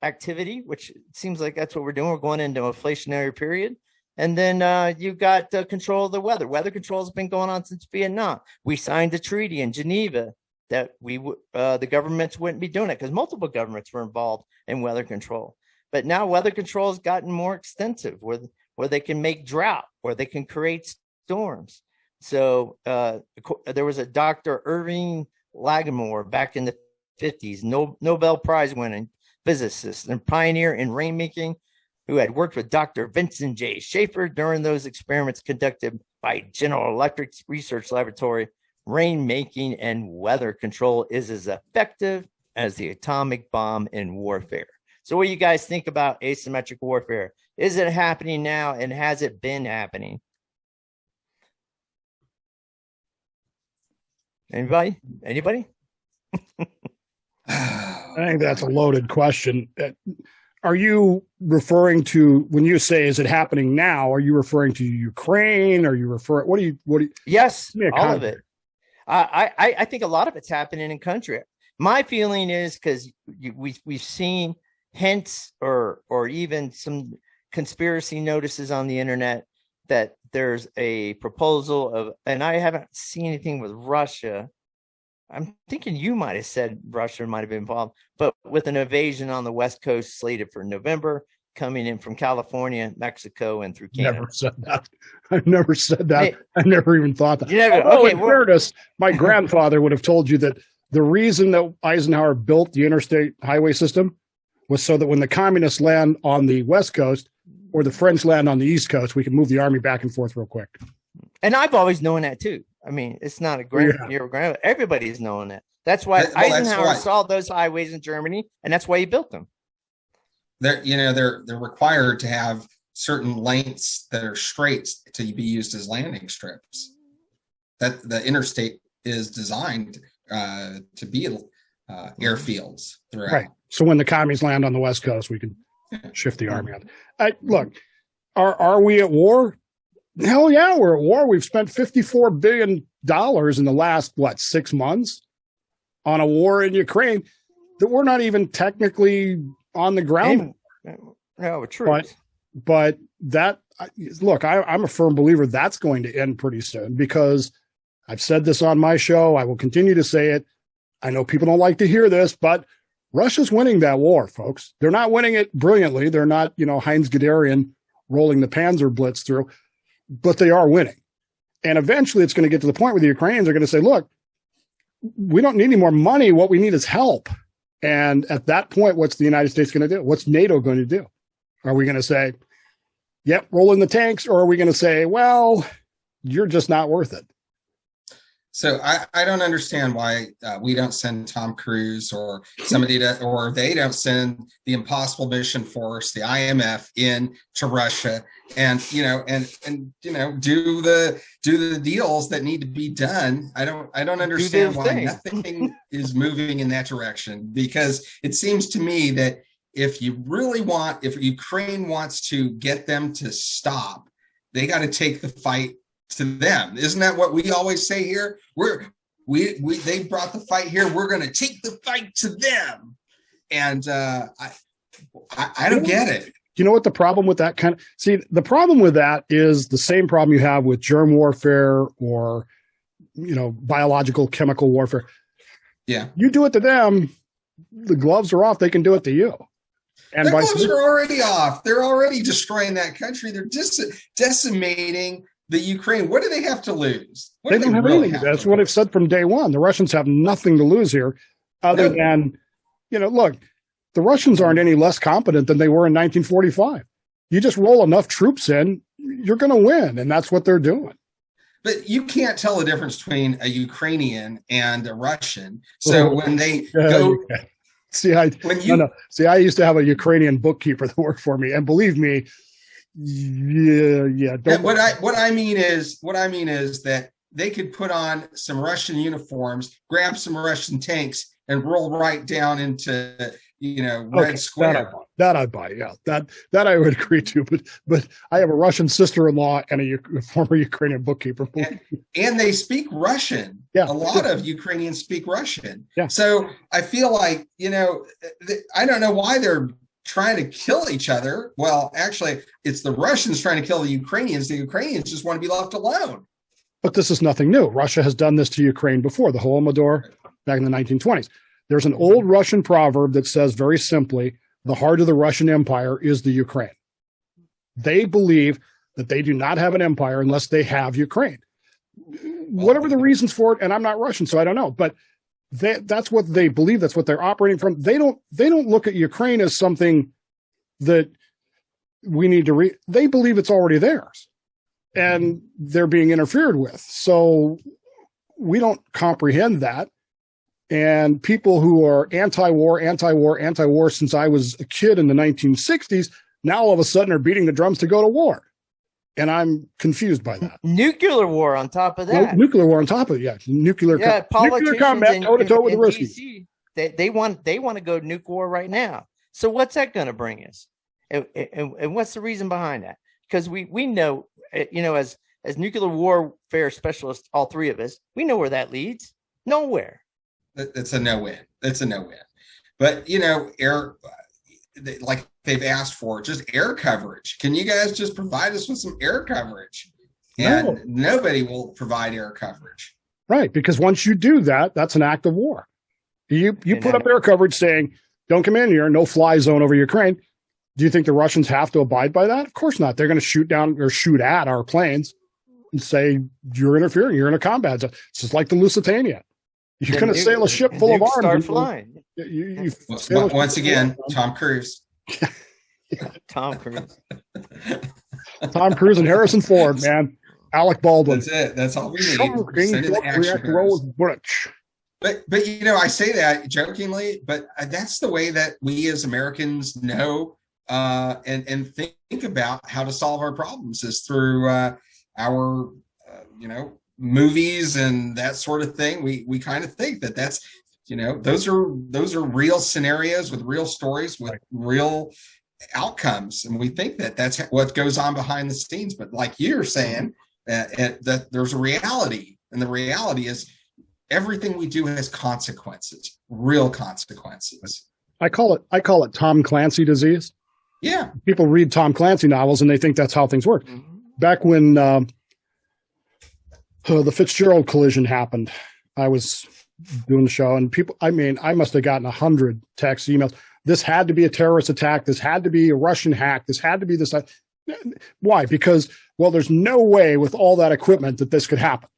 activity, which seems like that's what we're doing. We're going into an inflationary period. And then you've got control of the weather. Weather control has been going on since Vietnam. We signed a treaty in Geneva that the governments wouldn't be doing it because multiple governments were involved in weather control. But now weather control has gotten more extensive where they can make drought, where they can create storms. So there was a Dr. Irving Lagamore back in the 50s, Nobel Prize winning physicist and pioneer in rainmaking, who had worked with Dr. Vincent J. Schaefer during those experiments conducted by General Electric's research laboratory. Rainmaking and weather control is as effective as the atomic bomb in warfare. So what do you guys think about asymmetric warfare? Is it happening now, and has it been happening? Anybody? I think that's a loaded question. Are you referring to, when you say, is it happening now? Are you referring to Ukraine? Are you referring, what do you? Yes, all of it. I think a lot of it's happening in country. My feeling is because we've seen hints or even some conspiracy notices on the internet that there's a proposal of, and I haven't seen anything with Russia. I'm thinking you might have said Russia might have been involved, but with an invasion on the West Coast slated for November, coming in from California, Mexico, and through Canada. Never said that. I've never said that. Hey, I never even thought that. Okay, in fairness, my grandfather would have told you that the reason that Eisenhower built the interstate highway system was so that when the communists land on the West Coast or the French land on the East Coast, we can move the army back and forth real quick. And I've always known that too. I mean, it's not a great, everybody's knowing that. That's why Eisenhower saw those highways in Germany, and that's why he built them. They're required to have certain lengths that are straight to be used as landing strips. That the interstate is designed to be airfields throughout. Right. So when the commies land on the West Coast, we can shift the army out. Look, are we at war? Hell yeah, we're at war. We've spent $54 billion in the last, 6 months on a war in Ukraine that we're not even technically on the ground. No, true. But that, look, I'm a firm believer that's going to end pretty soon because I've said this on my show. I will continue to say it. I know people don't like to hear this, but Russia's winning that war, folks. They're not winning it brilliantly. They're not, Heinz Guderian rolling the Panzer Blitz through, but they are winning. And eventually it's going to get to the point where the Ukrainians are going to say, look, we don't need any more money. What we need is help. And at that point, what's the United States going to do? What's NATO going to do? Are we going to say, yep, roll in the tanks? Or are we going to say, well, you're just not worth it? So I don't understand why we don't send Tom Cruise or somebody to, or they don't send the Impossible Mission Force, the IMF, in to Russia, and do the deals that need to be done. I don't understand why nothing is moving in that direction, because it seems to me that if Ukraine wants to get them to stop, they got to take the fight to them. Isn't that what we always say here? They brought the fight here. We're going to take the fight to them. And I don't get it. You know what the problem with that the problem with that is the same problem you have with germ warfare or, biological, chemical warfare. Yeah. You do it to them, the gloves are off. They can do it to you. And the gloves are already off. They're already destroying that country. They're decimating the Ukraine. What do they have to lose? They don't have anything. That's what I've said from day one. The Russians have nothing to lose here other than, look, the Russians aren't any less competent than they were in 1945. You just roll enough troops in, you're going to win. And that's what they're doing. But you can't tell the difference between a Ukrainian and a Russian. So when they go... I used to have a Ukrainian bookkeeper that worked for me. And believe me, what I mean is that they could put on some Russian uniforms, grab some Russian tanks, and roll right down into Red Square. That I'd buy. Yeah, that I would agree to. But I have a Russian sister-in-law and a former Ukrainian bookkeeper, and they speak Russian. Yeah, a lot of Ukrainians speak Russian. Yeah. So I feel like I don't know why they're trying to kill each other. Well, actually, it's the Russians trying to kill the Ukrainians. The Ukrainians just want to be left alone. But this is nothing new. Russia has done this to Ukraine before, the Holodomor back in the 1920s. There's an old Russian proverb that says very simply, the heart of the Russian Empire is the Ukraine. They believe that they do not have an empire unless they have Ukraine. Whatever the reasons for it, and I'm not Russian, so I don't know, but that's what they believe. That's what they're operating from. They don't look at Ukraine as something that we need to they believe it's already theirs and they're being interfered with. So we don't comprehend that. And people who are anti-war since I was a kid in the 1960s, now all of a sudden are beating the drums to go to war. And I'm confused by that. Nuclear war on top of that. Nuclear war on top of it, yeah. Nuclear combat toe-to-toe with the Ruskies. They want to go nuke war right now. So what's that going to bring us? And what's the reason behind that? Because we know, as nuclear warfare specialists, all three of us, we know where that leads. Nowhere. That's a no-win. That's a no-win. But, air, like they've asked for, just air coverage. Can you guys just provide us with some air coverage? And nobody will provide air coverage. Right, because once you do that, that's an act of war. You put up air coverage saying, don't come in here, no fly zone over Ukraine. Do you think the Russians have to abide by that? Of course not. They're going to shoot down or shoot at our planes and say, you're interfering, you're in a combat zone. It's just like the Lusitania. You're going to sail a ship full of arms. Start flying. Once again, Tom Cruise. Tom Cruise. Tom Cruise and Harrison Ford, man. Alec Baldwin. That's it. That's all we need. But I say that jokingly, but that's the way that we as Americans know and think about how to solve our problems is through our movies and that sort of thing. We kind of think that's those are real scenarios with real stories with real outcomes, and we think that that's what goes on behind the scenes. But like you're saying, that there's a reality, and the reality is everything we do has consequences, real consequences. I call it Tom Clancy disease. Yeah, people read Tom Clancy novels and they think that's how things work. Mm-hmm. Back when the Fitzgerald collision happened, I was doing the show, and I must have gotten 100 text emails. This had to be a terrorist attack. This had to be a Russian hack. This had to be this. Why? Because, there's no way with all that equipment that this could happen.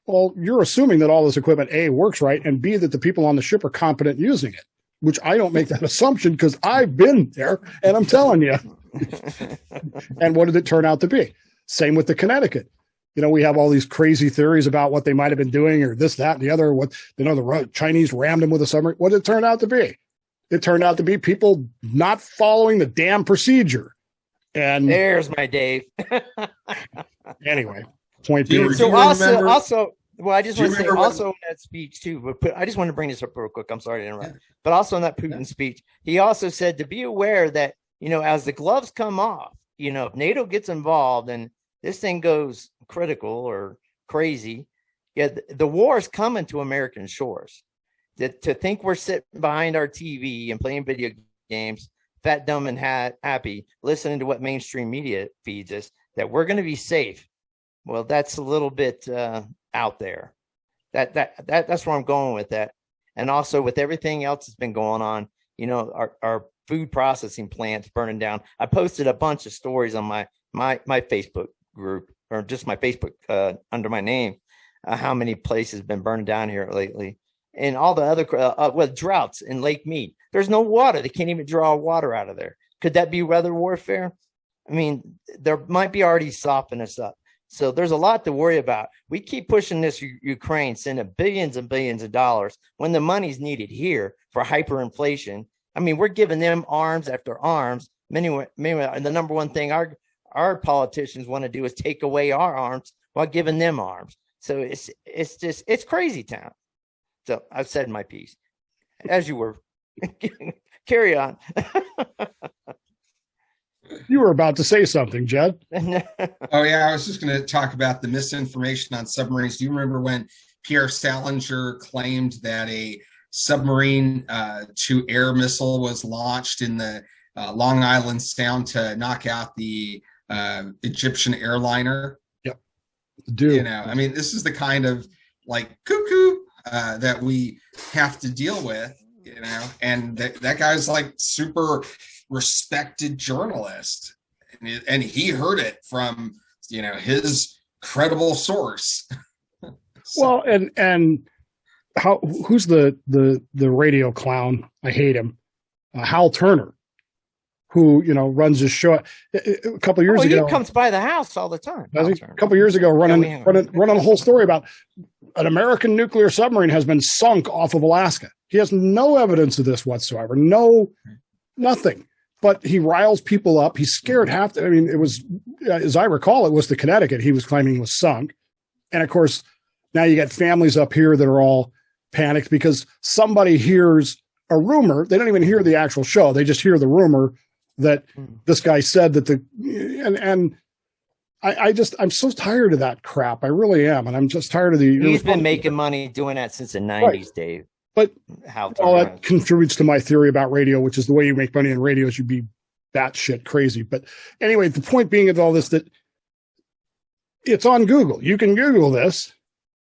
Well, you're assuming that all this equipment, A, works right, and B, that the people on the ship are competent using it, which I don't make that assumption because I've been there, and I'm telling you. And what did it turn out to be? Same with the Connecticut. we have all these crazy theories about what they might have been doing or this, that, and the other. What, the Chinese rammed them with a submarine. What did it turn out to be? It turned out to be people not following the damn procedure. And there's my Dave. Anyway, point being. So also, well, I just want to say also in that speech too, but I just want to bring this up real quick. I'm sorry to interrupt. Yeah. But also in that Putin speech, he also said to be aware that, as the gloves come off, if NATO gets involved and this thing goes critical or crazy, the war is coming to American shores. To think we're sitting behind our TV and playing video games, fat, dumb, and happy, listening to what mainstream media feeds us, that we're going to be safe. Well, that's a little bit out there. That's where I'm going with that. And also with everything else that's been going on, our food processing plants burning down. I posted a bunch of stories on my Facebook group, or just my Facebook under my name, how many places have been burned down here lately. And all the other droughts in Lake Mead. There's no water. They can't even draw water out of there. Could that be weather warfare? I mean, there might be already softening us up. So there's a lot to worry about. We keep pushing this Ukraine, sending billions and billions of dollars when the money's needed here for hyperinflation. I mean, we're giving them arms after arms. Many, and the number one thing our politicians want to do is take away our arms while giving them arms. So it's crazy town. So I've said my piece, as you were. Carry on. You were about to say something, Judd. Oh, yeah. I was just going to talk about the misinformation on submarines. Do you remember when Pierre Salinger claimed that a submarine to air missile was launched in the Long Island Sound to knock out the Egyptian airliner? Yep. I mean, this is the kind of cuckoo that we have to deal with, and that guy's super respected journalist, and he heard it from his credible source. Well, and who's the radio clown? I hate him. Hal Turner, who runs his show. A couple of years ago, he comes by the house all the time. A couple of years ago, running a whole story about an American nuclear submarine has been sunk off of Alaska. He has no evidence of this whatsoever. Nothing. But he riles people up. He's scared half. It was, as I recall, it was the Connecticut he was claiming was sunk. And of course, now you get families up here that are all panicked because somebody hears a rumor. They don't even hear the actual show. They just hear the rumor that this guy said that I'm so tired of that crap. I really am. And I'm just tired of he's been making money doing that since the 90s, right. Dave. But all that contributes to my theory about radio, which is the way you make money in radio is you be batshit crazy. But anyway, the point being of all this, that it's on Google. You can Google this,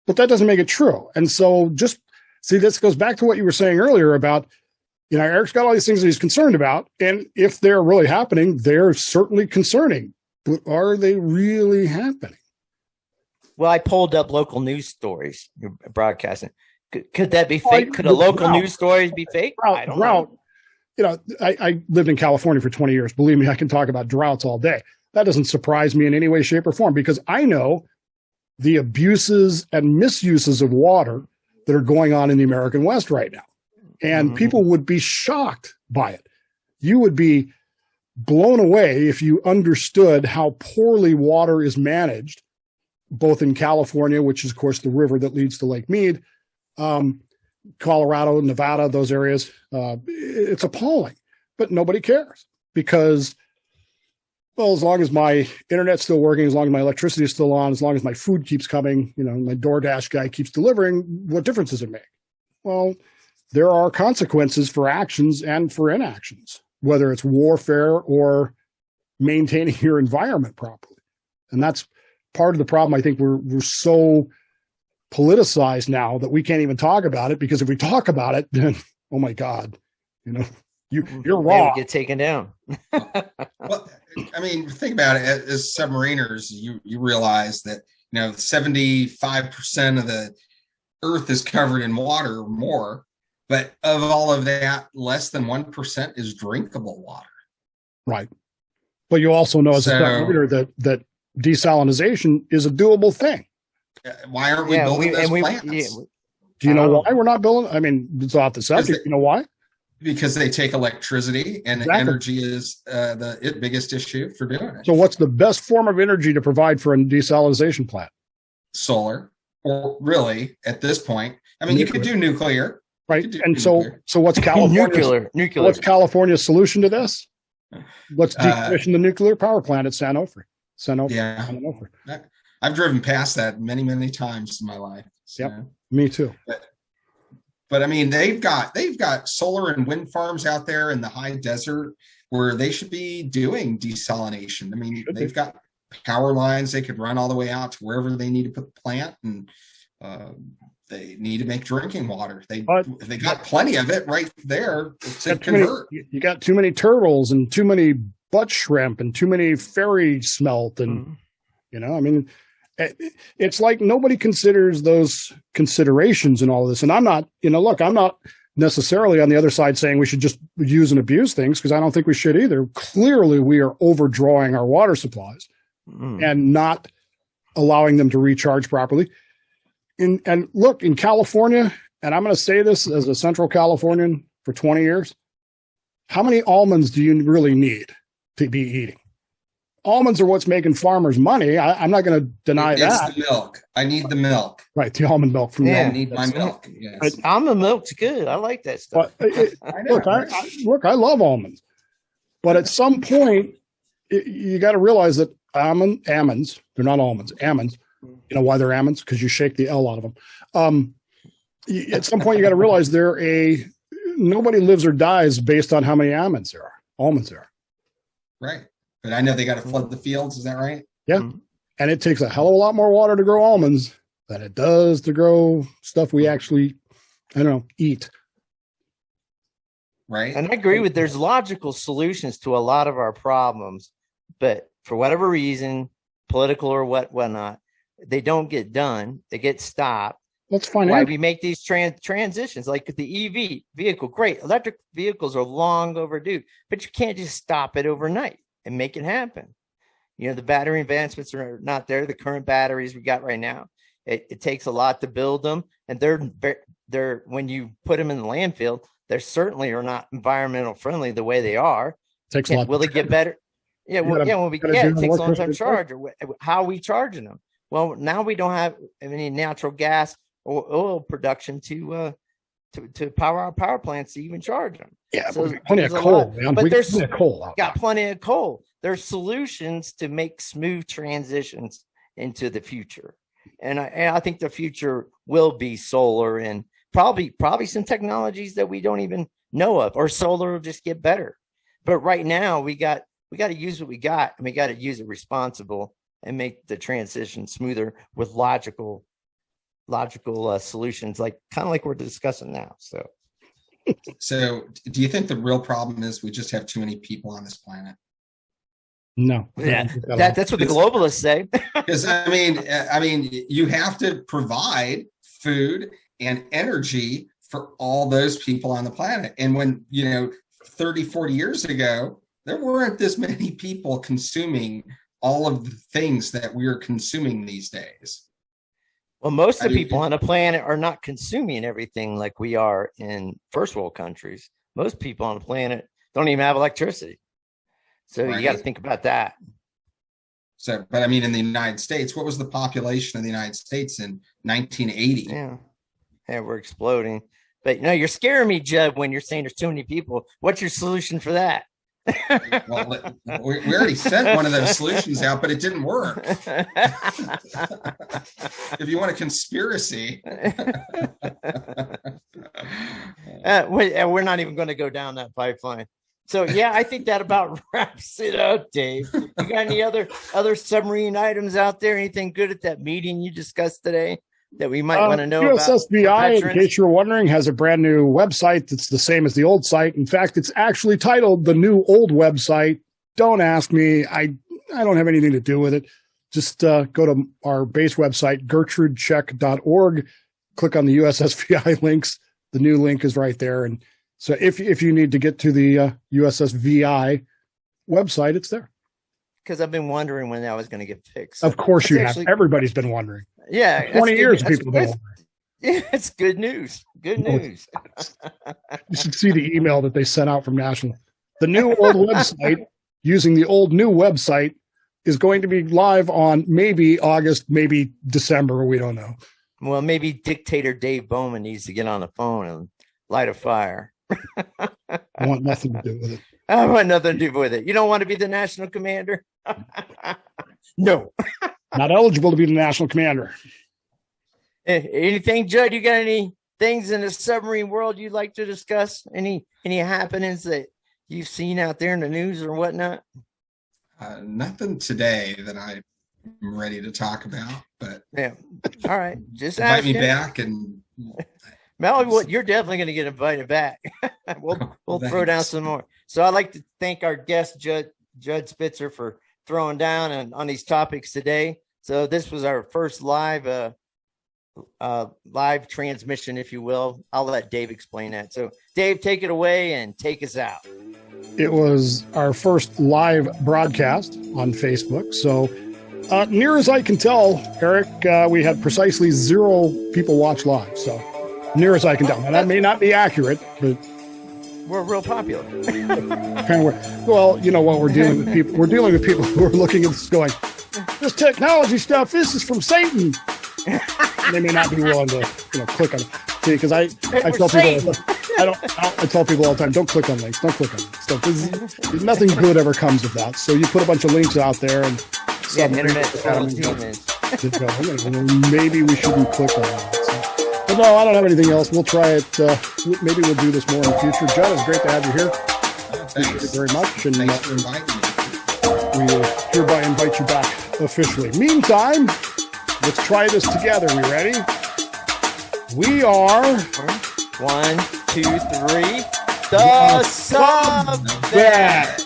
but that doesn't make it true. And so just see, this goes back to what you were saying earlier about, Eric's got all these things that he's concerned about. And if they're really happening, they're certainly concerning. But are they really happening? Well, I pulled up local news stories you're broadcasting. Could that be fake? Could a local news story be fake? I don't know. I lived in California for 20 years. Believe me, I can talk about droughts all day. That doesn't surprise me in any way, shape, or form because I know the abuses and misuses of water that are going on in the American West right now. And people would be shocked by it. You would be blown away if you understood how poorly water is managed, both in California, which is, of course, the river that leads to Lake Mead, Colorado, Nevada, those areas. It's appalling, but nobody cares because, well, as long as my internet's still working, as long as my electricity is still on, as long as my food keeps coming, my DoorDash guy keeps delivering, what difference does it make? Well, there are consequences for actions and for inactions, whether it's warfare or maintaining your environment properly. And that's part of the problem. I think we're so politicized now that we can't even talk about it because if we talk about it, then, oh my God, you're wrong. Get taken down. Well, think about it. As submariners, you realize that 75% of the Earth is covered in water or more, but of all of that, less than 1% is drinkable water. Right. But you also know as a submariner that desalinization is a doable thing. Why aren't we building those plants? Do you know why we're not building? I mean, it's off the subject. You know why? Because they take electricity, and energy is the biggest issue for doing it. So what's the best form of energy to provide for a desalinization plant? Solar, or really at this point. I mean, you could do nuclear. Right. And so what's California's nuclear? What's California's solution to this? Let's decommission the nuclear power plant at San Onofre. Yeah. I've driven past that many, many times in my life. So. Yep. Me too. But I mean, they've got solar and wind farms out there in the high desert where they should be doing desalination. I mean, they've got power lines they could run all the way out to wherever they need to put the plant, and they need to make drinking water. They got plenty of it right there to convert. You got too many turtles and too many butt shrimp and too many fairy smelt, and I mean, it's like nobody considers those considerations in all of this. And I'm not, I'm not necessarily on the other side saying we should just use and abuse things, because I don't think we should either. Clearly, we are overdrawing our water supplies and not allowing them to recharge properly. And look, in California, and I'm going to say this as a Central Californian for 20 years, how many almonds do you really need to be eating? Almonds are what's making farmers money. I'm not going to deny that. It's the milk. I need the milk. Right, the almond milk from the I need my milk. Yes. Almond milk's good. I like that stuff. I love almonds. But at some point, you got to realize that almonds, they're not almonds, almonds. You know why they're almonds? Because you shake the L out of them. At some point, you got to realize nobody lives or dies based on how many almonds there are. Right. But I know they got to flood the fields. Is that right? Yeah. Mm-hmm. And it takes a hell of a lot more water to grow almonds than it does to grow stuff we actually, eat. Right. And I agree with there's logical solutions to a lot of our problems, but for whatever reason, political or whatnot, they don't get done. They get stopped. Let's find why out. We make these transitions, like the EV vehicle. Great. Electric vehicles are long overdue, but you can't just stop it overnight and make it happen. The battery advancements are not there. The current batteries we got right now, it takes a lot to build them. And they're when you put them in the landfill, they certainly are not environmental friendly the way they are. Takes a lot. Will it get better? Yeah. It takes a long time to charge. Or how are we charging them? Well, now we don't have any natural gas or oil production to power our power plants to even charge them. Yeah, so plenty of coal, man. But there's plenty of coal. Got plenty of coal. There's solutions to make smooth transitions into the future, and I think the future will be solar and probably some technologies that we don't even know of, or solar will just get better. But right now we got to use what we got, and we got to use it responsible and make the transition smoother with logical solutions, like kind of like we're discussing now. So do you think the real problem is we just have too many people on this planet? No. Yeah, that's what the globalists say. Because I mean, you have to provide food and energy for all those people on the planet. And when 30, 40 years ago, there weren't this many people consuming all of the things that we are consuming these days. Well, most of the people on the planet are not consuming everything like we are in first world countries. Most people on the planet don't even have electricity. So You got to think about that. So, but I mean, in the United States, what was the population of the United States in 1980? Yeah, we're exploding. But you're scaring me, Judd, when you're saying there's too many people. What's your solution for that? Well, we already sent one of those solutions out, but it didn't work. If you want a conspiracy, we're not even going to go down that pipeline. So I think that about wraps it up, Dave. You got any other submarine items out there? Anything good at that meeting you discussed today that we might want to know about? USSVI, in case you're wondering, has a brand new website that's the same as the old site. In fact, it's actually titled The New Old Website. Don't ask me. I don't have anything to do with it. Just go to our base website, gertrudecheck.org. Click on the USSVI links. The new link is right there. And so if you need to get to the USSVI website, it's there. because I've been wondering when that was going to get fixed. Of course you have. Everybody's been wondering. Yeah. 20 years people have been wondering. Yeah, it's good news. Good news. You should see the email that they sent out from National. The new old website, using the old new website, is going to be live on maybe August, maybe December. We don't know. Well, maybe Dictator Dave Bowman needs to get on the phone and light a fire. I want nothing to do with it. I want nothing to do with it. You don't want to be the national commander? No. Not eligible to be the national commander. Anything, Judd? You got any things in the submarine world you'd like to discuss? Any happenings that you've seen out there in the news or whatnot? Nothing today that I'm ready to talk about, but yeah. All right. Just invite me back, and Mel, you're definitely going to get invited back. We'll throw down some more. So I'd like to thank our guest, Judd Spitzer, for throwing down on these topics today. So this was our first live transmission, if you will. I'll let Dave explain that. So Dave, take it away and take us out. It was our first live broadcast on Facebook. So near as I can tell, Eric, we had precisely 0 people watch live. So near as I can tell. Now, that may not be accurate, but we're real popular. Well, you know what, we're dealing with people. We're dealing with people who are looking at this going, this technology stuff, this is from Satan. They may not be willing to, click on it. See, because I tell people, I tell people all the time, don't click on links, don't click on links. Nothing good ever comes of that. So you put a bunch of links out there, and internet maybe we shouldn't click on that. So, but no, I don't have anything else. We'll try it. Maybe we'll do this more in the future. Judd, it's great to have you here. Thank you very much. And thanks for inviting me. We hereby invite you back officially. Meantime, let's try this together. We ready? We are 1, 2, 3. The Sub Vet.